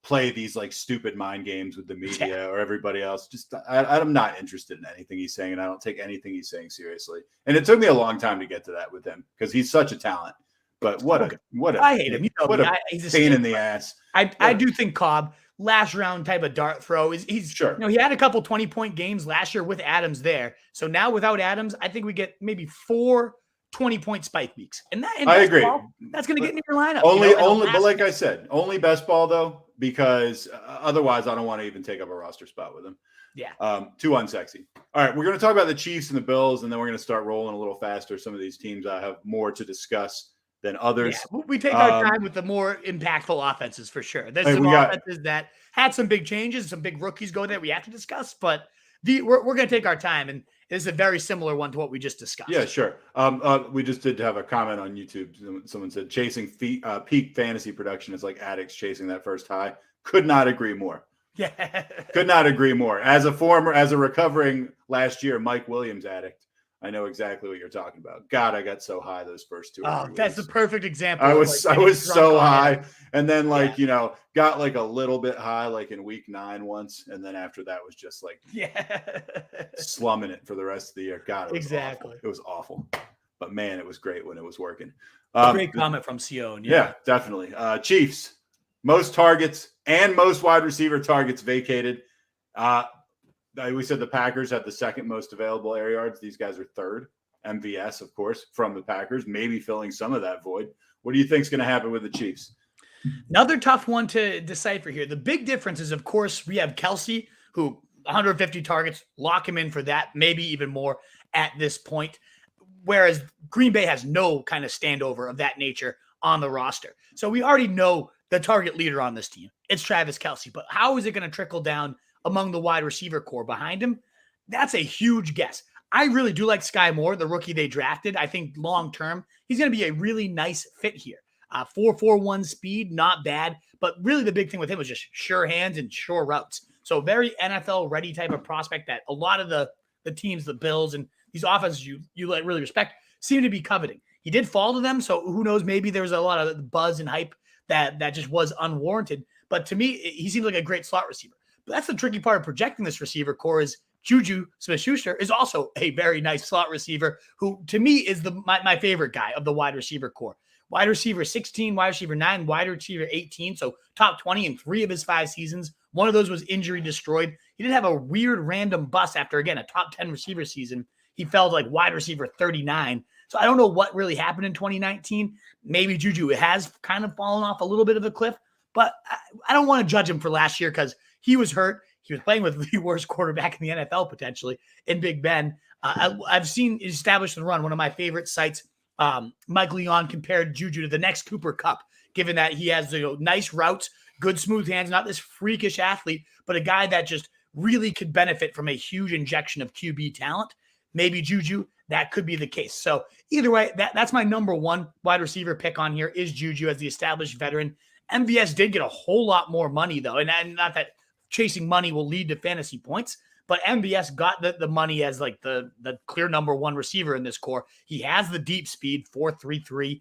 S2: play these stupid mind games with the media or everybody else. Just I'm not interested in anything he's saying, and I don't take anything he's saying seriously. And it took me a long time to get to that with him because he's such a talent. But I hate him. What a pain in the ass.
S3: I do think Cobb, last round type of dart throw, he's
S2: sure.
S3: He had a couple 20-point games last year with Adams there. So now without Adams, I think we get maybe 4 20-point spike weeks. And
S2: I agree.
S3: That's going to get in your lineup.
S2: But like I said, only best ball though, because otherwise I don't want to even take up a roster spot with him.
S3: Yeah.
S2: Too unsexy. All right, we're going to talk about the Chiefs and the Bills, and then we're going to start rolling a little faster. Some of these teams have more to discuss than others.
S3: Yeah, we take our time with the more impactful offenses for sure. There's some offenses that had some big changes, some big rookies go there we have to discuss, but we're going to take our time, and this is a very similar one to what we just discussed.
S2: Yeah, sure. We just did have a comment on YouTube. Someone said chasing peak fantasy production is like addicts chasing that first high. Could not agree more.
S3: Yeah.
S2: Could not agree more. As a recovering last year Mike Williams addict, I know exactly what you're talking about. God, I got so high those first 2
S3: Oh, that's the perfect example.
S2: I was so high. And then got a little bit high in week 9 once. And then after that was just slumming it for the rest of the year. God,
S3: exactly.
S2: Awful. It was awful. But man, it was great when it was working.
S3: Great comment from Sion.
S2: Yeah, definitely. Chiefs, most targets and most wide receiver targets vacated. We said the Packers had the 2nd most available air yards. These guys are 3rd. MVS, of course, from the Packers, maybe filling some of that void. What do you think is going to happen with the Chiefs?
S3: Another tough one to decipher here. The big difference is, of course, we have Kelsey, who 150 targets, lock him in for that, maybe even more at this point, whereas Green Bay has no kind of standover of that nature on the roster. So we already know the target leader on this team. It's Travis Kelsey. But how is it going to trickle down among the wide receiver core behind him? That's a huge guess. I really do like Sky Moore, the rookie they drafted. I think long-term, he's going to be a really nice fit here. 4.41 speed, not bad. But really the big thing with him was just sure hands and sure routes. So very NFL-ready type of prospect that a lot of the teams, the Bills, and these offenses you really respect seem to be coveting. He did fall to them, so who knows, maybe there was a lot of buzz and hype that just was unwarranted. But to me, he seems like a great slot receiver. But that's the tricky part of projecting this receiver core is Juju Smith-Schuster is also a very nice slot receiver who, to me, is my favorite guy of the wide receiver core. Wide receiver 16, wide receiver 9, wide receiver 18, so top 20 in 3 of his 5 seasons. One of those was injury destroyed. He did have a weird random bust after, again, a top 10 receiver season. He fell to wide receiver 39. So I don't know what really happened in 2019. Maybe Juju has kind of fallen off a little bit of a cliff, but I don't want to judge him for last year because he was hurt. He was playing with the worst quarterback in the NFL potentially in Big Ben. I've seen established the run, one of my favorite sites. Mike Leon compared Juju to the next Cooper Kupp, given that he has nice routes, good smooth hands, not this freakish athlete, but a guy that just really could benefit from a huge injection of QB talent. Maybe Juju, that could be the case. So either way, that's my number 1 wide receiver pick on here is Juju as the established veteran. MVS did get a whole lot more money, though, and not that chasing money will lead to fantasy points, but MVS got the money as the clear number 1 receiver in this core. He has the deep speed, 4.33,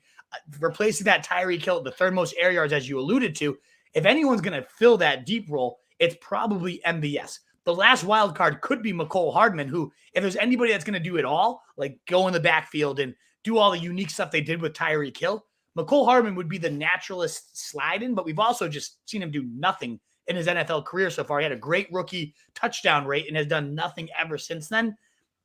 S3: replacing that Tyreek Hill, the 3rd most air yards, as you alluded to. If anyone's going to fill that deep role, it's probably MVS. The last wild card could be McCole Hardman, who, if there's anybody that's going to do it all, like go in the backfield and do all the unique stuff they did with Tyreek Hill, McCole Hardman would be the naturalist slide in, but we've also just seen him do nothing in his NFL career so far. He had a great rookie touchdown rate and has done nothing ever since then.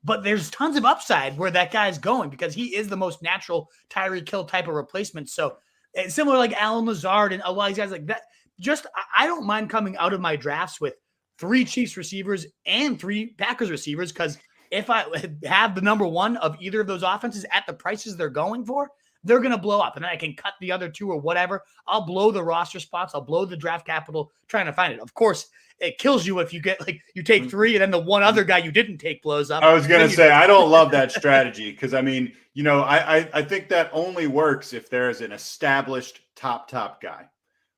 S3: But there's tons of upside where that guy's going because he is the most natural Tyreek Hill type of replacement. So it's similar like Alan Lazard and a lot of these guys like that. Just, I don't mind coming out of my drafts with 3 Chiefs receivers and 3 Packers receivers, because if I have the number one of either of those offenses at the prices they're going for, they're going to blow up. And then I can cut the other 2 or whatever. I'll blow the roster spots. I'll blow the draft capital trying to find it. Of course, it kills you if you get you take 3 and then the one other guy you didn't take blows up.
S2: I was going to say, I don't love that strategy because, I mean, I think that only works if there is an established top guy.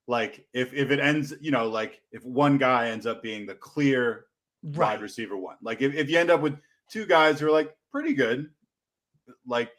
S2: Like if it ends, like if one guy ends up being the clear wide receiver one, like if you end up with 2 guys who are like pretty good, like,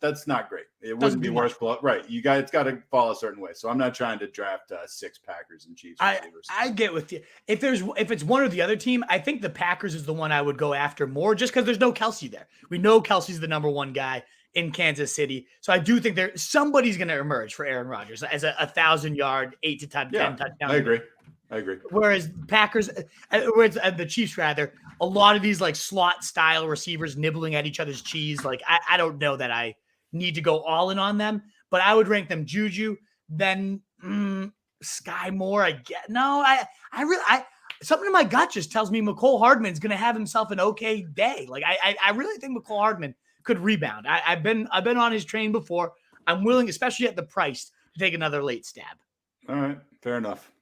S2: that's not great. It wouldn't be worth right. It's got to fall a certain way. So I'm not trying to draft 6 Packers and Chiefs receivers.
S3: I get with you. If it's one or the other team, I think the Packers is the one I would go after more just because there's no Kelsey there. We know Kelsey's the number 1 guy in Kansas City. So I do think somebody's going to emerge for Aaron Rodgers as a 1,000-yard, 8 to 10 touchdown.
S2: I agree.
S3: Whereas the Chiefs, rather, a lot of these like slot style receivers nibbling at each other's cheese. Like, I don't know that I need to go all in on them, but I would rank them Juju, then Sky Moore. Something in my gut just tells me McCole Hardman's going to have himself an okay day. Like, I really think McCole Hardman could rebound. I've been on his train before. I'm willing, especially at the price, to take another late stab.
S2: All right. Fair enough.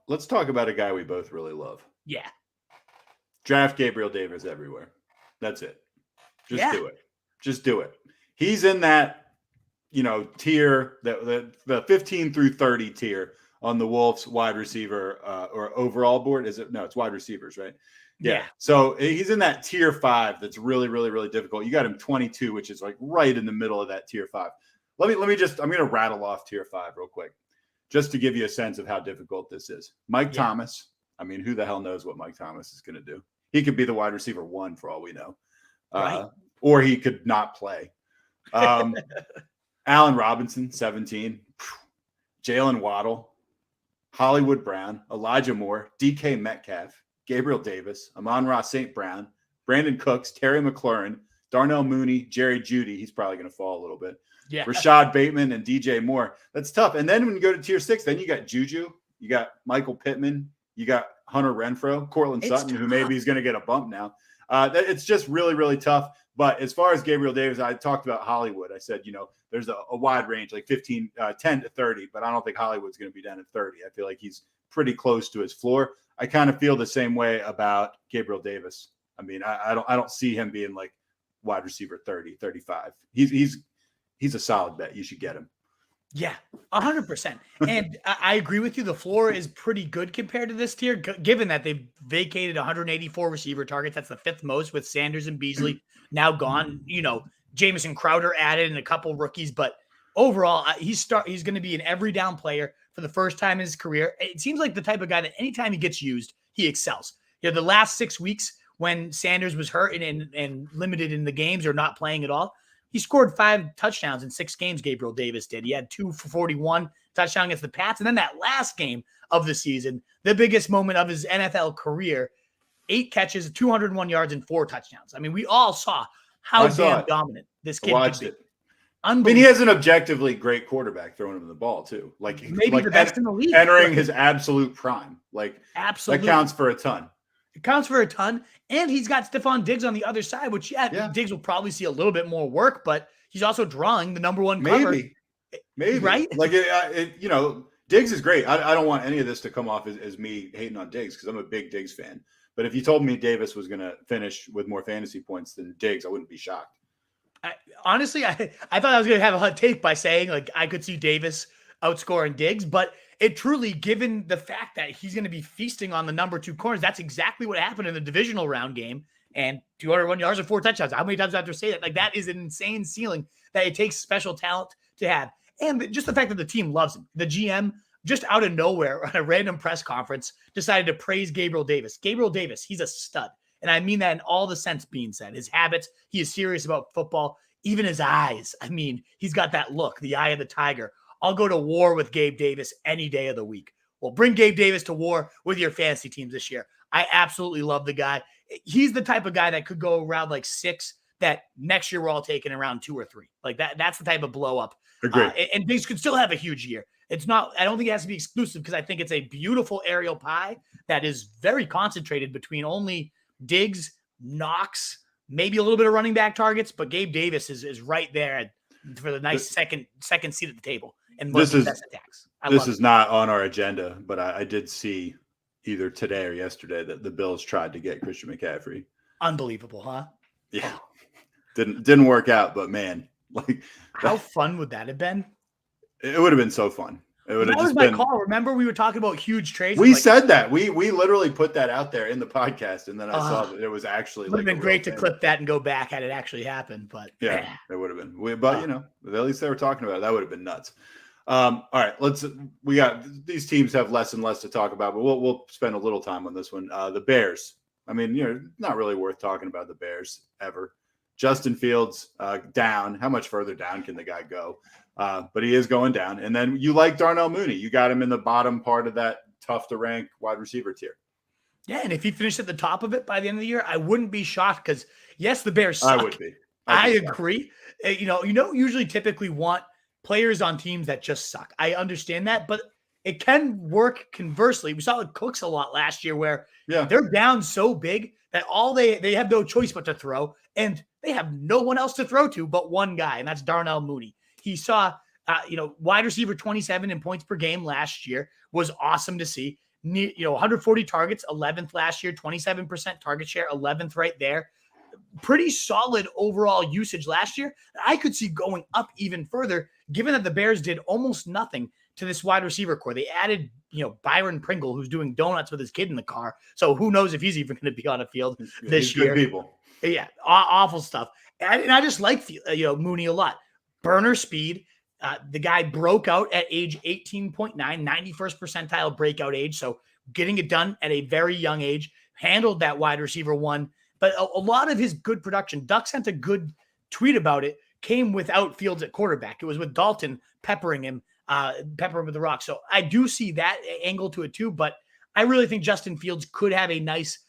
S2: Let's talk about a guy we both really love.
S3: Yeah.
S2: Draft Gabriel Davis everywhere. That's it. Do it. Just do it. He's in that, tier, the 15 through 30 tier on the Wolves wide receiver or overall board. Is it? No, it's wide receivers, right? Yeah. So he's in that tier 5 that's really, really, really difficult. You got him 22, which is like right in the middle of that tier 5. I'm going to rattle off tier 5 real quick, just to give you a sense of how difficult this is. Mike Thomas. I mean, who the hell knows what Mike Thomas is going to do? He could be the wide receiver 1 for all we know.
S3: Right.
S2: Or he could not play. Allen Robinson, 17. Jalen Waddle, Hollywood Brown, Elijah Moore, DK Metcalf, Gabriel Davis, Amon-Ra St. Brown, Brandon Cooks, Terry McLaurin, Darnell Mooney, Jerry Judy. He's probably going to fall a little bit.
S3: Yeah.
S2: Rashad Bateman and DJ Moore. That's tough. And then when you go to tier 6, then you got Juju, you got Michael Pittman, you got Hunter Renfrow, Cortland Sutton, who maybe is going to get a bump now. It's just really, really tough. But as far as Gabriel Davis, I talked about Hollywood. I said, there's a wide range, like 10 to 30, but I don't think Hollywood's going to be down at 30. I feel like he's pretty close to his floor. I kind of feel the same way about Gabriel Davis. I mean, I don't see him being like wide receiver 30, 35. He's a solid bet. You should get him.
S3: Yeah, 100%. And I agree with you. The floor is pretty good compared to this tier, given that they've vacated 184 receiver targets. That's the 5th most with Sanders and Beasley now gone. Jamison Crowder added and a couple rookies, but overall, he's going to be an every down player for the first time in his career. It seems like the type of guy that anytime he gets used, he excels. The last 6 weeks when Sanders was hurt and limited in the games or not playing at all, he scored 5 touchdowns in 6 games, Gabriel Davis did. He had 2 for 41 touchdown against the Pats. And then that last game of the season, the biggest moment of his NFL career, 8 catches, 201 yards, and 4 touchdowns. I mean, we all saw how damn dominant this kid could be.
S2: I mean, he has an objectively great quarterback throwing him the ball, too. Like
S3: maybe the best in the league.
S2: Entering his absolute prime. Like,
S3: absolutely.
S2: That counts for a ton.
S3: It counts for a ton. And he's got Stephon Diggs on the other side, which, Diggs will probably see a little bit more work, but he's also drawing the number 1 cover.
S2: Maybe.
S3: Right?
S2: Like, Diggs is great. I don't want any of this to come off as me hating on Diggs because I'm a big Diggs fan. But if you told me Davis was going to finish with more fantasy points than Diggs, I wouldn't be shocked.
S3: Honestly, I thought I was going to have a hot take by saying, like, I could see Davis outscoring Diggs, but it truly, given the fact that he's going to be feasting on the number 2 corners, that's exactly what happened in the divisional round game. And 201 yards and 4 touchdowns. How many times do I have to say that? Like, that is an insane ceiling that it takes special talent to have. And just the fact that the team loves him. The GM just out of nowhere on a random press conference, decided to praise Gabriel Davis. Gabriel Davis, he's a stud. And I mean that in all the sense being said. His habits, he is serious about football. Even his eyes. I mean, he's got that look, the eye of the tiger. I'll go to war with Gabe Davis any day of the week. Well, bring Gabe Davis to war with your fantasy teams this year. I absolutely love the guy. He's the type of guy that could go around like 6 that next year we're all taking around 2 or 3. Like that's the type of blow up. And Diggs could still have a huge year. It's not, I don't think it has to be exclusive because I think it's a beautiful aerial pie that is very concentrated between only Diggs, Knox, maybe a little bit of running back targets, but Gabe Davis is right there for the nice second seat at the table. And
S2: this is
S3: attacks.
S2: This is not on our agenda, but I did see either today or yesterday that the Bills tried to get Christian McCaffrey.
S3: Unbelievable, huh?
S2: Yeah. Didn't work out, but man, like
S3: how fun would that have been?
S2: It would have been so fun. It would have
S3: just been my call. Remember, we were talking about huge trades.
S2: We said that. We literally put that out there in the podcast, and then I saw that it was actually
S3: would have been great to clip that and go back had it actually happened. But
S2: yeah, it would have been. But you know, at least they were talking about it. That would have been nuts. All right, we got these teams have less and less to talk about, but we'll spend a little time on this one. The Bears. I mean, you know, not really worth talking about the Bears ever. Justin Fields down. How much further down can the guy go? But he is going down. And then you like Darnell Mooney. You got him in the bottom part of that tough to rank wide receiver tier.
S3: Yeah, and if he finished at the top of it by the end of the year, I wouldn't be shocked because, yes, the Bears suck.
S2: I would be.
S3: I agree. You don't usually typically want players on teams that just suck. I understand that, but it can work conversely. We saw it with Cooks a lot last year where they're down so big that all they have no choice but to throw, and they have no one else to throw to but one guy, and that's Darnell Mooney. He saw, wide receiver 27 in points per game last year was awesome to see. 140 targets, 11th last year, 27% target share, 11th right there. Pretty solid overall usage last year. I could see going up even further, given that the Bears did almost nothing to this wide receiver core. They added, Byron Pringle, who's doing donuts with his kid in the car. So who knows if he's even going to be on a field this year.
S2: Good people.
S3: Yeah, awful stuff. And I just like Mooney a lot. Burner speed. The guy broke out at age 18.9, 91st percentile breakout age. So getting it done at a very young age, handled that wide receiver one. But a lot of his good production, Duck sent a good tweet about it, came without Fields at quarterback. It was with Dalton peppering him with the rock. So I do see that angle to it too. But I really think Justin Fields could have a nice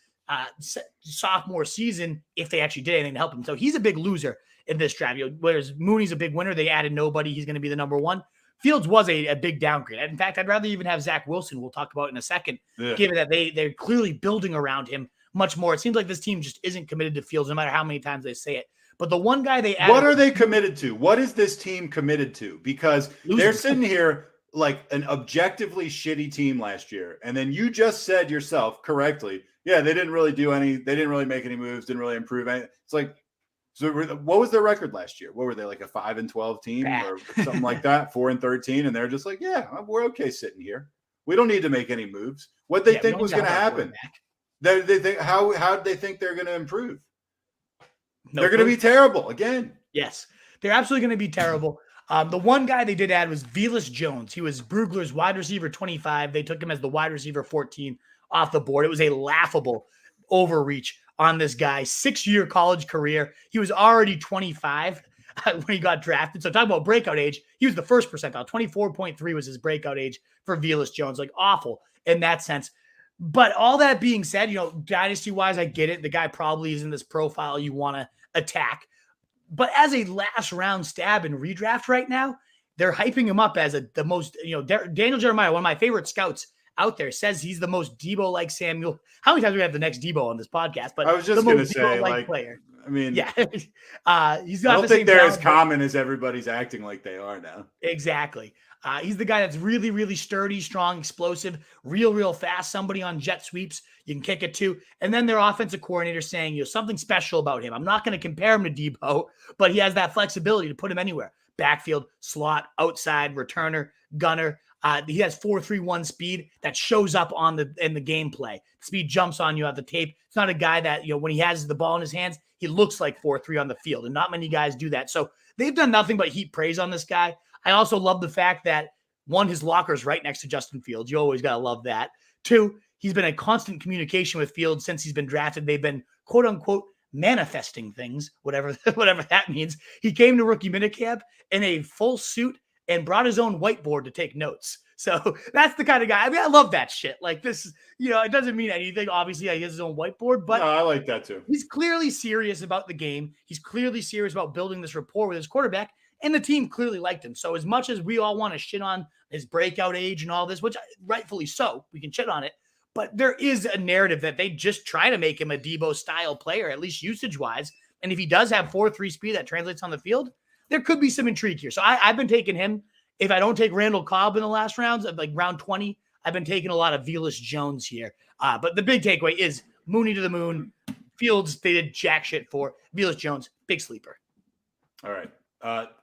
S3: sophomore season if they actually did anything to help him. So he's a big loser in this draft. Whereas Mooney's a big winner. They added nobody. He's going to be the number one. Fields was a big downgrade. In fact, I'd rather even have Zach Wilson, we'll talk about in a second, given that they're clearly building around him much more. It seems like this team just isn't committed to Fields, no matter how many times they say it. But the one guy they added.
S2: What are they committed to? What is this team committed to? Because they're sitting here like an objectively shitty team last year. And then you just said yourself correctly, they didn't really make any moves, didn't really improve. It's like, so what was their record last year? What were they, like a 5-12 team or something like that? 4-13. And they're just like, we're okay sitting here. We don't need to make any moves. What they think was going to happen. How did they think they're going to improve? They're going to be terrible again.
S3: Yes, they're absolutely going to be terrible. The one guy they did add was Velus Jones. He was Brugler's wide receiver 25. They took him as the wide receiver 14 off the board. It was a laughable overreach on this guy. 6-year college career. He was already 25 when he got drafted. So talking about breakout age, he was the first percentile. 24.3 was his breakout age for Velus Jones. Like awful in that sense. But all that being said, dynasty-wise, I get it. The guy probably isn't this profile you want to attack. But as a last-round stab in redraft right now, they're hyping him up as the most, Daniel Jeremiah, one of my favorite scouts out there, says he's the most Debo-like Samuel. How many times do we have the next Debo on this podcast? But
S2: I was just going to say,
S3: player.
S2: I mean,
S3: he's got.
S2: I don't think they're as common as everybody's acting like they are now.
S3: Exactly. He's the guy that's really, really sturdy, strong, explosive, real fast. Somebody on jet sweeps you can kick it to. And then their offensive coordinator saying, something special about him. I'm not going to compare him to Debo, but he has that flexibility to put him anywhere. Backfield, slot, outside, returner, gunner. He has 4.31 speed that shows up in the gameplay. Speed jumps on you at the tape. It's not a guy that, when he has the ball in his hands, he looks like 4.3 on the field. And not many guys do that. So they've done nothing but heap praise on this guy. I also love the fact that One, his locker is right next to Justin Fields. You always got to love that. Two, he's been in constant communication with Fields since he's been drafted. They've been, quote unquote, manifesting things, whatever that means. He came to rookie minicamp in a full suit and brought his own whiteboard to take notes. So that's the kind of guy. I mean, I love that shit. Like this, it doesn't mean anything. Obviously, he has his own whiteboard, but
S2: no, I like that too.
S3: He's clearly serious about the game. He's clearly serious about building this rapport with his quarterback, and the team clearly liked him. So as much as we all want to shit on his breakout age and all this, which rightfully so, we can shit on it, but there is a narrative that they just try to make him a Debo-style player, at least usage-wise. And if he does have 4.3 speed that translates on the field, there could be some intrigue here. So I've been taking him. If I don't take Randall Cobb in the last rounds, like round 20, I've been taking a lot of Velus Jones here. But the big takeaway is Mooney to the moon. Fields, they did jack shit for. Velus Jones, big sleeper.
S2: All right.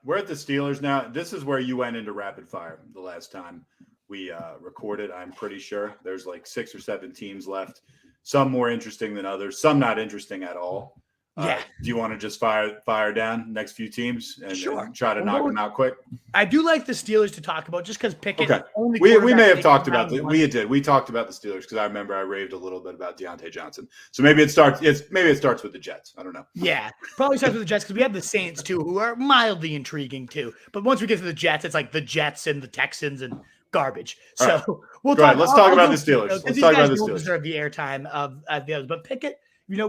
S2: We're at the Steelers now. This is where you went into rapid fire the last time we recorded, I'm pretty sure. There's like 6 or 7 teams left. Some more interesting than others. Some not interesting at all.
S3: Yeah.
S2: Do you want to just fire down next few teams and try to knock them out quick?
S3: I do like the Steelers to talk about just because Pickett.
S2: Okay.
S3: Only
S2: we may have talked about it. We talked about the Steelers because I remember I raved a little bit about Deontay Johnson. So maybe it starts with the Jets. I don't know.
S3: Yeah, probably starts with the Jets because we have the Saints too, who are mildly intriguing too. But once we get to the Jets, it's like the Jets and the Texans and garbage. So
S2: right.
S3: we'll talk.
S2: Let's talk about the Steelers. Let's talk about the Steelers.
S3: Deserve the airtime of the others, but Pickett.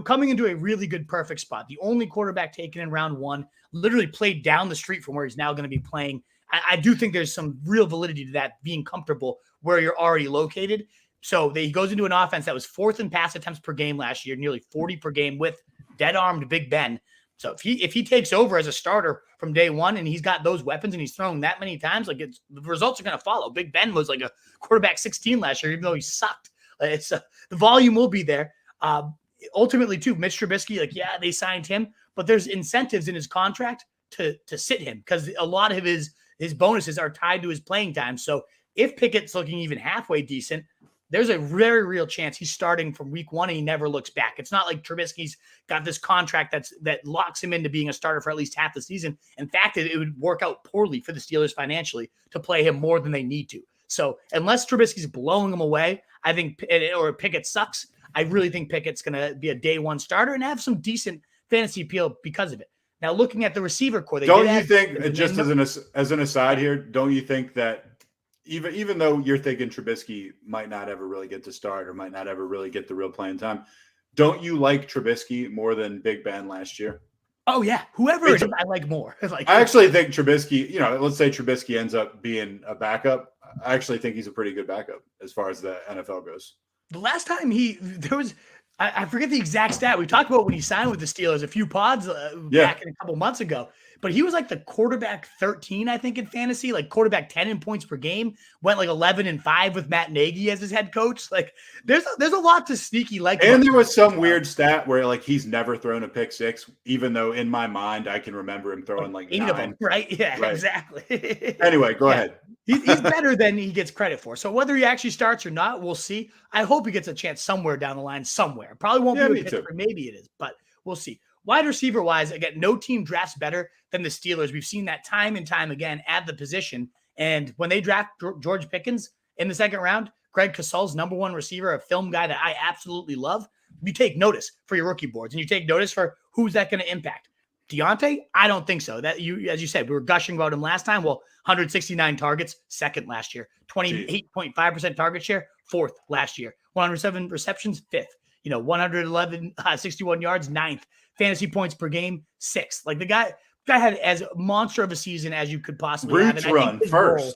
S3: Coming into a really good, perfect spot. The only quarterback taken in round 1, literally played down the street from where he's now going to be playing. I do think there's some real validity to that, being comfortable where you're already located. So he goes into an offense that was 4th in pass attempts per game last year, nearly 40 per game with dead-armed Big Ben. So if he takes over as a starter from day one and he's got those weapons and he's thrown that many times, the results are going to follow. Big Ben was like a quarterback 16 last year, even though he sucked. The volume will be there. Ultimately, too, Mitch Trubisky, they signed him, but there's incentives in his contract to sit him because a lot of his bonuses are tied to his playing time. So if Pickett's looking even halfway decent, there's a very real chance he's starting from week 1 and he never looks back. It's not like Trubisky's got this contract that locks him into being a starter for at least half the season. In fact, it would work out poorly for the Steelers financially to play him more than they need to. So unless Trubisky's blowing him away, I think, or Pickett sucks, I really think Pickett's going to be a day 1 starter and have some decent fantasy appeal because of it. Now, looking at the receiver core,
S2: don't you think, just as an aside here, don't you think that even though you're thinking Trubisky might not ever really get to start or might not ever really get the real playing time, don't you like Trubisky more than Big Ben last year?
S3: Oh, yeah. Whoever it is, I like more.
S2: I actually think Trubisky, let's say Trubisky ends up being a backup. I actually think he's a pretty good backup as far as the NFL goes.
S3: The last time I forget the exact stat. We talked about when he signed with the Steelers a few pods back in a couple months ago, but he was like the quarterback 13, I think, in fantasy, like quarterback 10 in points per game, went like 11-5 with Matt Nagy as his head coach. Like there's a lot to sneaky like.
S2: And there was some weird stat where he's never thrown a pick 6, even though in my mind, I can remember him throwing
S3: 8 of them, right? Yeah, right. Exactly.
S2: Anyway, go ahead.
S3: He's better than he gets credit for. So whether he actually starts or not, we'll see. I hope he gets a chance somewhere down the line, somewhere. Probably won't be with Pittsburgh. Maybe it is, but we'll see. Wide receiver wise, again, no team drafts better than the Steelers. We've seen that time and time again at the position. And when they draft George Pickens in the 2nd round, Greg Casal's number 1 receiver, a film guy that I absolutely love, you take notice for your rookie boards and you take notice for who's that going to impact. Deontay? I don't think so. As you said, we were gushing about him last time. Well, 169 targets, 2nd last year. 28.5% target share, 4th last year. 107 receptions, 5th. 111, 61 yards, 9th. Fantasy points per game, 6th. Like the guy had as monster of a season as you could possibly have.
S2: Roots run first.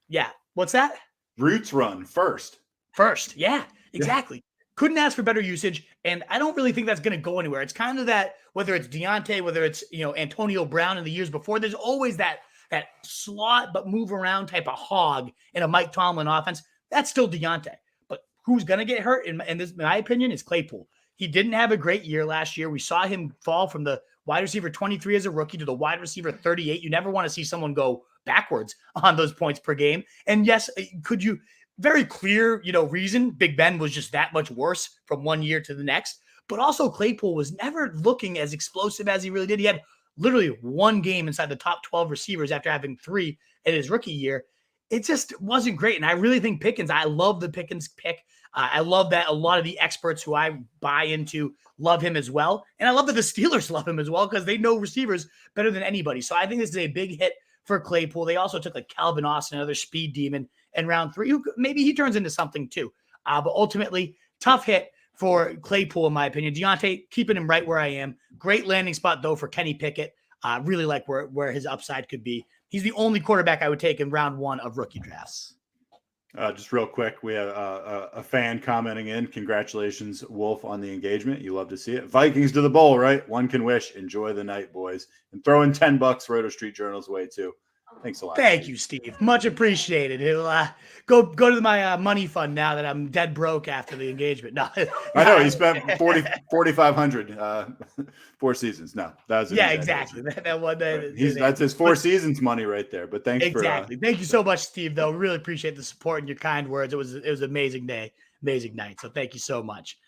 S3: Yeah. What's that?
S2: Roots run first.
S3: First. Yeah, exactly. Yeah. Couldn't ask for better usage, and I don't really think that's going to go anywhere. It's kind of that, whether it's Deontay, whether it's Antonio Brown in the years before, there's always that slot but move around type of hog in a Mike Tomlin offense. That's still Deontay. But who's going to get hurt, in my opinion, is Claypool. He didn't have a great year last year. We saw him fall from the wide receiver 23 as a rookie to the wide receiver 38. You never want to see someone go backwards on those points per game. And yes, could you... Very clear, reason Big Ben was just that much worse from one year to the next. But also Claypool was never looking as explosive as he really did. He had literally 1 game inside the top 12 receivers after having 3 in his rookie year. it just wasn't great. And I really think Pickens, I love the Pickens pick. I love that a lot of the experts who I buy into love him as well. And I love that the Steelers love him as well because they know receivers better than anybody. So I think this is a big hit for Claypool. They also took like Calvin Austin, another speed demon, in round 3. Maybe he turns into something too. But ultimately, tough hit for Claypool, in my opinion. Deontay, keeping him right where I am. Great landing spot, though, for Kenny Pickett. Really like where his upside could be. He's the only quarterback I would take in round 1 of rookie drafts.
S2: Just real quick, we have a fan commenting in. Congratulations, Wolf, on the engagement. You love to see it. Vikings to the bowl, right? One can wish. Enjoy the night, boys. And throw in $10 Roto Street Journal's way, too. Thanks a lot.
S3: Thank you, Steve. Much appreciated. It'll go to my money fund now that I'm dead broke after the engagement. No,
S2: I know he spent $4,500 4 seasons. No, that was
S3: exactly. That one.
S2: That's his 4 seasons money right there. But thanks
S3: exactly. Thank you so much, Steve. Though really appreciate the support and your kind words. It was an amazing day, amazing night. So thank you so much.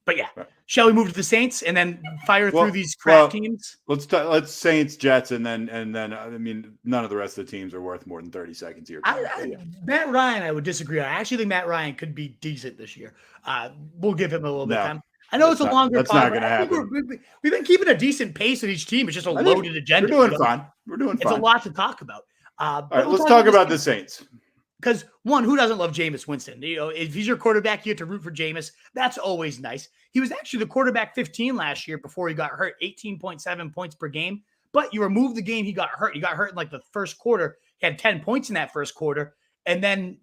S3: But yeah, shall we move to the Saints and then fire through these crap teams?
S2: Let's Saints, Jets, and then I mean, none of the rest of the teams are worth more than 30 seconds here.
S3: Matt Ryan, I would disagree. I actually think Matt Ryan could be decent this year. We'll give him a little bit of time. I know it's a longer.
S2: That's not going to happen.
S3: We've been keeping a decent pace with each team. It's just a loaded agenda.
S2: We're doing fine.
S3: It's a lot to talk about.
S2: All right, let's talk about the Saints.
S3: Because one, who doesn't love Jameis Winston? You know, if he's your quarterback, you have to root for Jameis. That's always nice. He was actually the quarterback 15 last year before he got hurt, 18.7 points per game. But you remove the game he got hurt. He got hurt in like the first quarter. He had 10 points in that first quarter. And then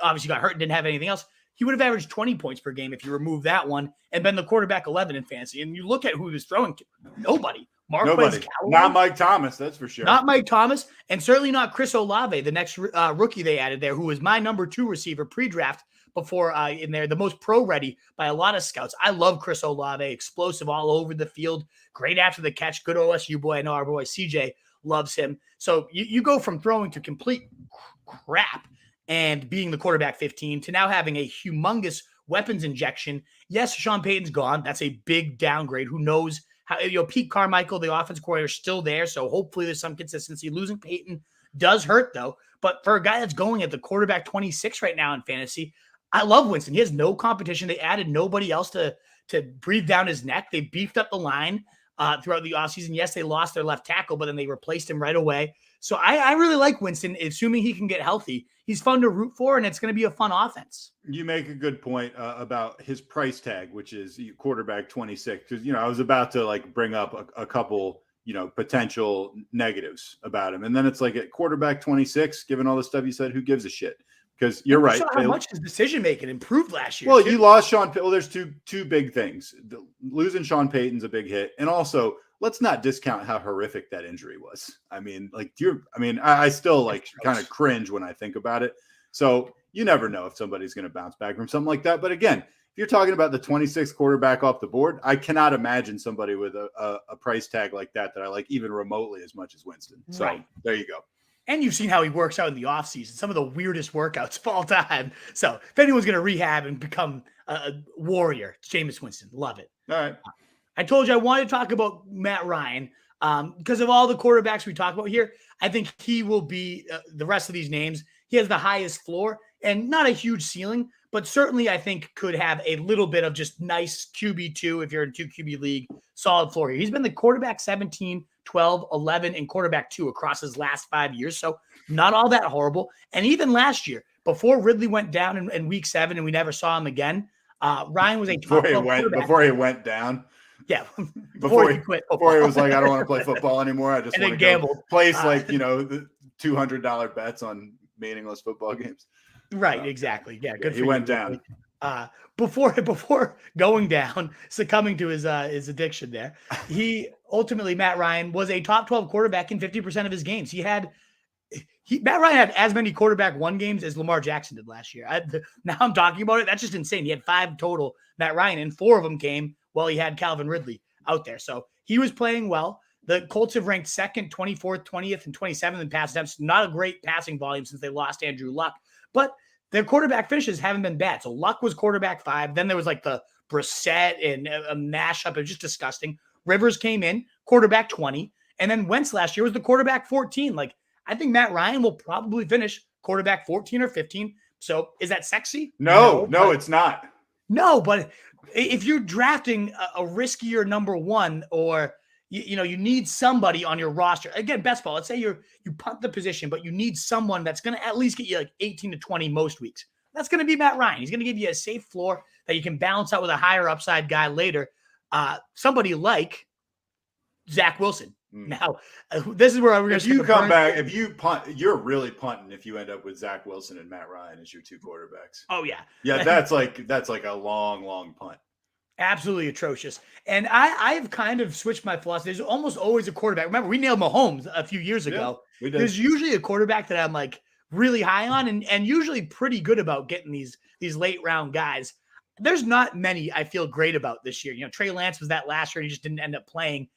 S3: obviously got hurt and didn't have anything else. He would have averaged 20 points per game if you remove that one and been the quarterback 11 in fantasy. And you look at who he was throwing to. Nobody.
S2: Nobody. Not Mike Thomas, that's for sure.
S3: Not Mike Thomas, and certainly not Chris Olave, the next rookie they added there, who was my number 2 receiver pre-draft before in there, the most pro-ready by a lot of scouts. I love Chris Olave, explosive all over the field, great after the catch, good OSU boy. I know our boy CJ loves him. So you go from throwing to complete crap and being the quarterback 15 to now having a humongous weapons injection. Yes, Sean Payton's gone. That's a big downgrade. Who knows? How, Pete Carmichael, the offense coordinator, is still there, so hopefully there's some consistency. Losing Peyton does hurt, though. But for a guy that's going at the quarterback 26 right now in fantasy, I love Winston. He has no competition. They added nobody else to breathe down his neck. They beefed up the line throughout the offseason. Yes, they lost their left tackle, but then they replaced him right away. So I really like Winston, assuming he can get healthy. He's fun to root for, and it's going to be a fun offense.
S2: You make a good point about his price tag, which is quarterback 26. Because, I was about to bring up a couple, potential negatives about him. And then it's like at quarterback 26, given all the stuff you said, who gives a shit? Because you're right.
S3: How much his decision-making improved last year.
S2: Well, you lost Sean Payton. Well, there's two big things. Losing Sean Payton's a big hit. And also, let's not discount how horrific that injury was. I mean, I still kind of cringe when I think about it. So you never know if somebody's going to bounce back from something like that. But again, if you're talking about the 26th quarterback off the board, I cannot imagine somebody with a price tag like that I like even remotely as much as Winston. So There you go.
S3: And you've seen how he works out in the offseason, some of the weirdest workouts of all time. So if anyone's going to rehab and become a warrior, it's Jameis Winston. Love it.
S2: All right.
S3: I told you I wanted to talk about Matt Ryan because of all the quarterbacks we talk about here. I think he will be the rest of these names. He has the highest floor and not a huge ceiling, but certainly I think could have a little bit of just nice QB2 if you're in 2 QB league, solid floor here. He's been the quarterback 17, 12, 11, and quarterback 2 across his last 5 years. So not all that horrible. And even last year, before Ridley went down in week 7 and we never saw him again, Ryan was a top
S2: before he went down.
S3: Yeah,
S2: before he quit. Before he was like, I don't want to play football anymore. I just want to gamble. Place the $200 bets on meaningless football games.
S3: Right, exactly. Yeah, good.
S2: He went down.
S3: Before going down, succumbing to his addiction there, he Matt Ryan was a top 12 quarterback in 50% of his games. Matt Ryan had as many quarterback 1 games as Lamar Jackson did last year. Now I'm talking about it. That's just insane. He had 5 total, Matt Ryan, and 4 of them came while he had Calvin Ridley out there. So he was playing well. The Colts have ranked 2nd, 24th, 20th, and 27th in pass attempts. Not a great passing volume since they lost Andrew Luck, but their quarterback finishes haven't been bad. So Luck was quarterback 5. Then there was the Brissett and a mashup. It was just disgusting. Rivers came in, quarterback 20. And then Wentz last year was the quarterback 14. I think Matt Ryan will probably finish quarterback 14 or 15. So is that sexy?
S2: No, it's not.
S3: No, but if you're drafting a riskier number one, or you need somebody on your roster. Again, best ball. Let's say you punt the position, but you need someone that's going to at least get you like 18 to 20 most weeks. That's going to be Matt Ryan. He's going to give you a safe floor that you can balance out with a higher upside guy later. Somebody like Zach Wilson. Now, this is where we're going to.
S2: If you come back, if you punt, you're really punting if you end up with Zach Wilson and Matt Ryan as your two quarterbacks.
S3: Oh yeah,
S2: yeah. That's like a long punt.
S3: Absolutely atrocious. And I've kind of switched my philosophy. There's almost always a quarterback. Remember, we nailed Mahomes a few years ago.
S2: Yeah, we did.
S3: There's usually a quarterback that I'm like really high on, and usually pretty good about getting these late round guys. There's not many I feel great about this year. Trey Lance was that last year, and he just didn't end up playing.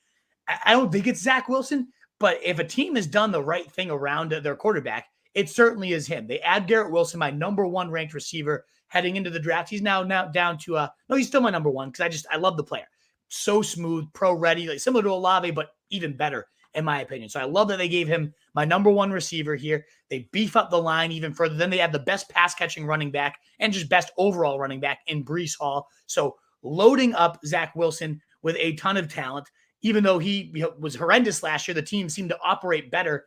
S3: I don't think it's Zach Wilson, but if a team has done the right thing around their quarterback, it certainly is him. They add Garrett Wilson, my number one ranked receiver heading into the draft. He's now down to no, he's still my number one because I love the player. So smooth, pro ready, like similar to Olave, but even better in my opinion. So I love that they gave him my number one receiver here. They beef up the line even further. Then they have the best pass catching running back and just best overall running back in Breece Hall. So loading up Zach Wilson with a ton of talent. Even though he was horrendous last year, the team seemed to operate better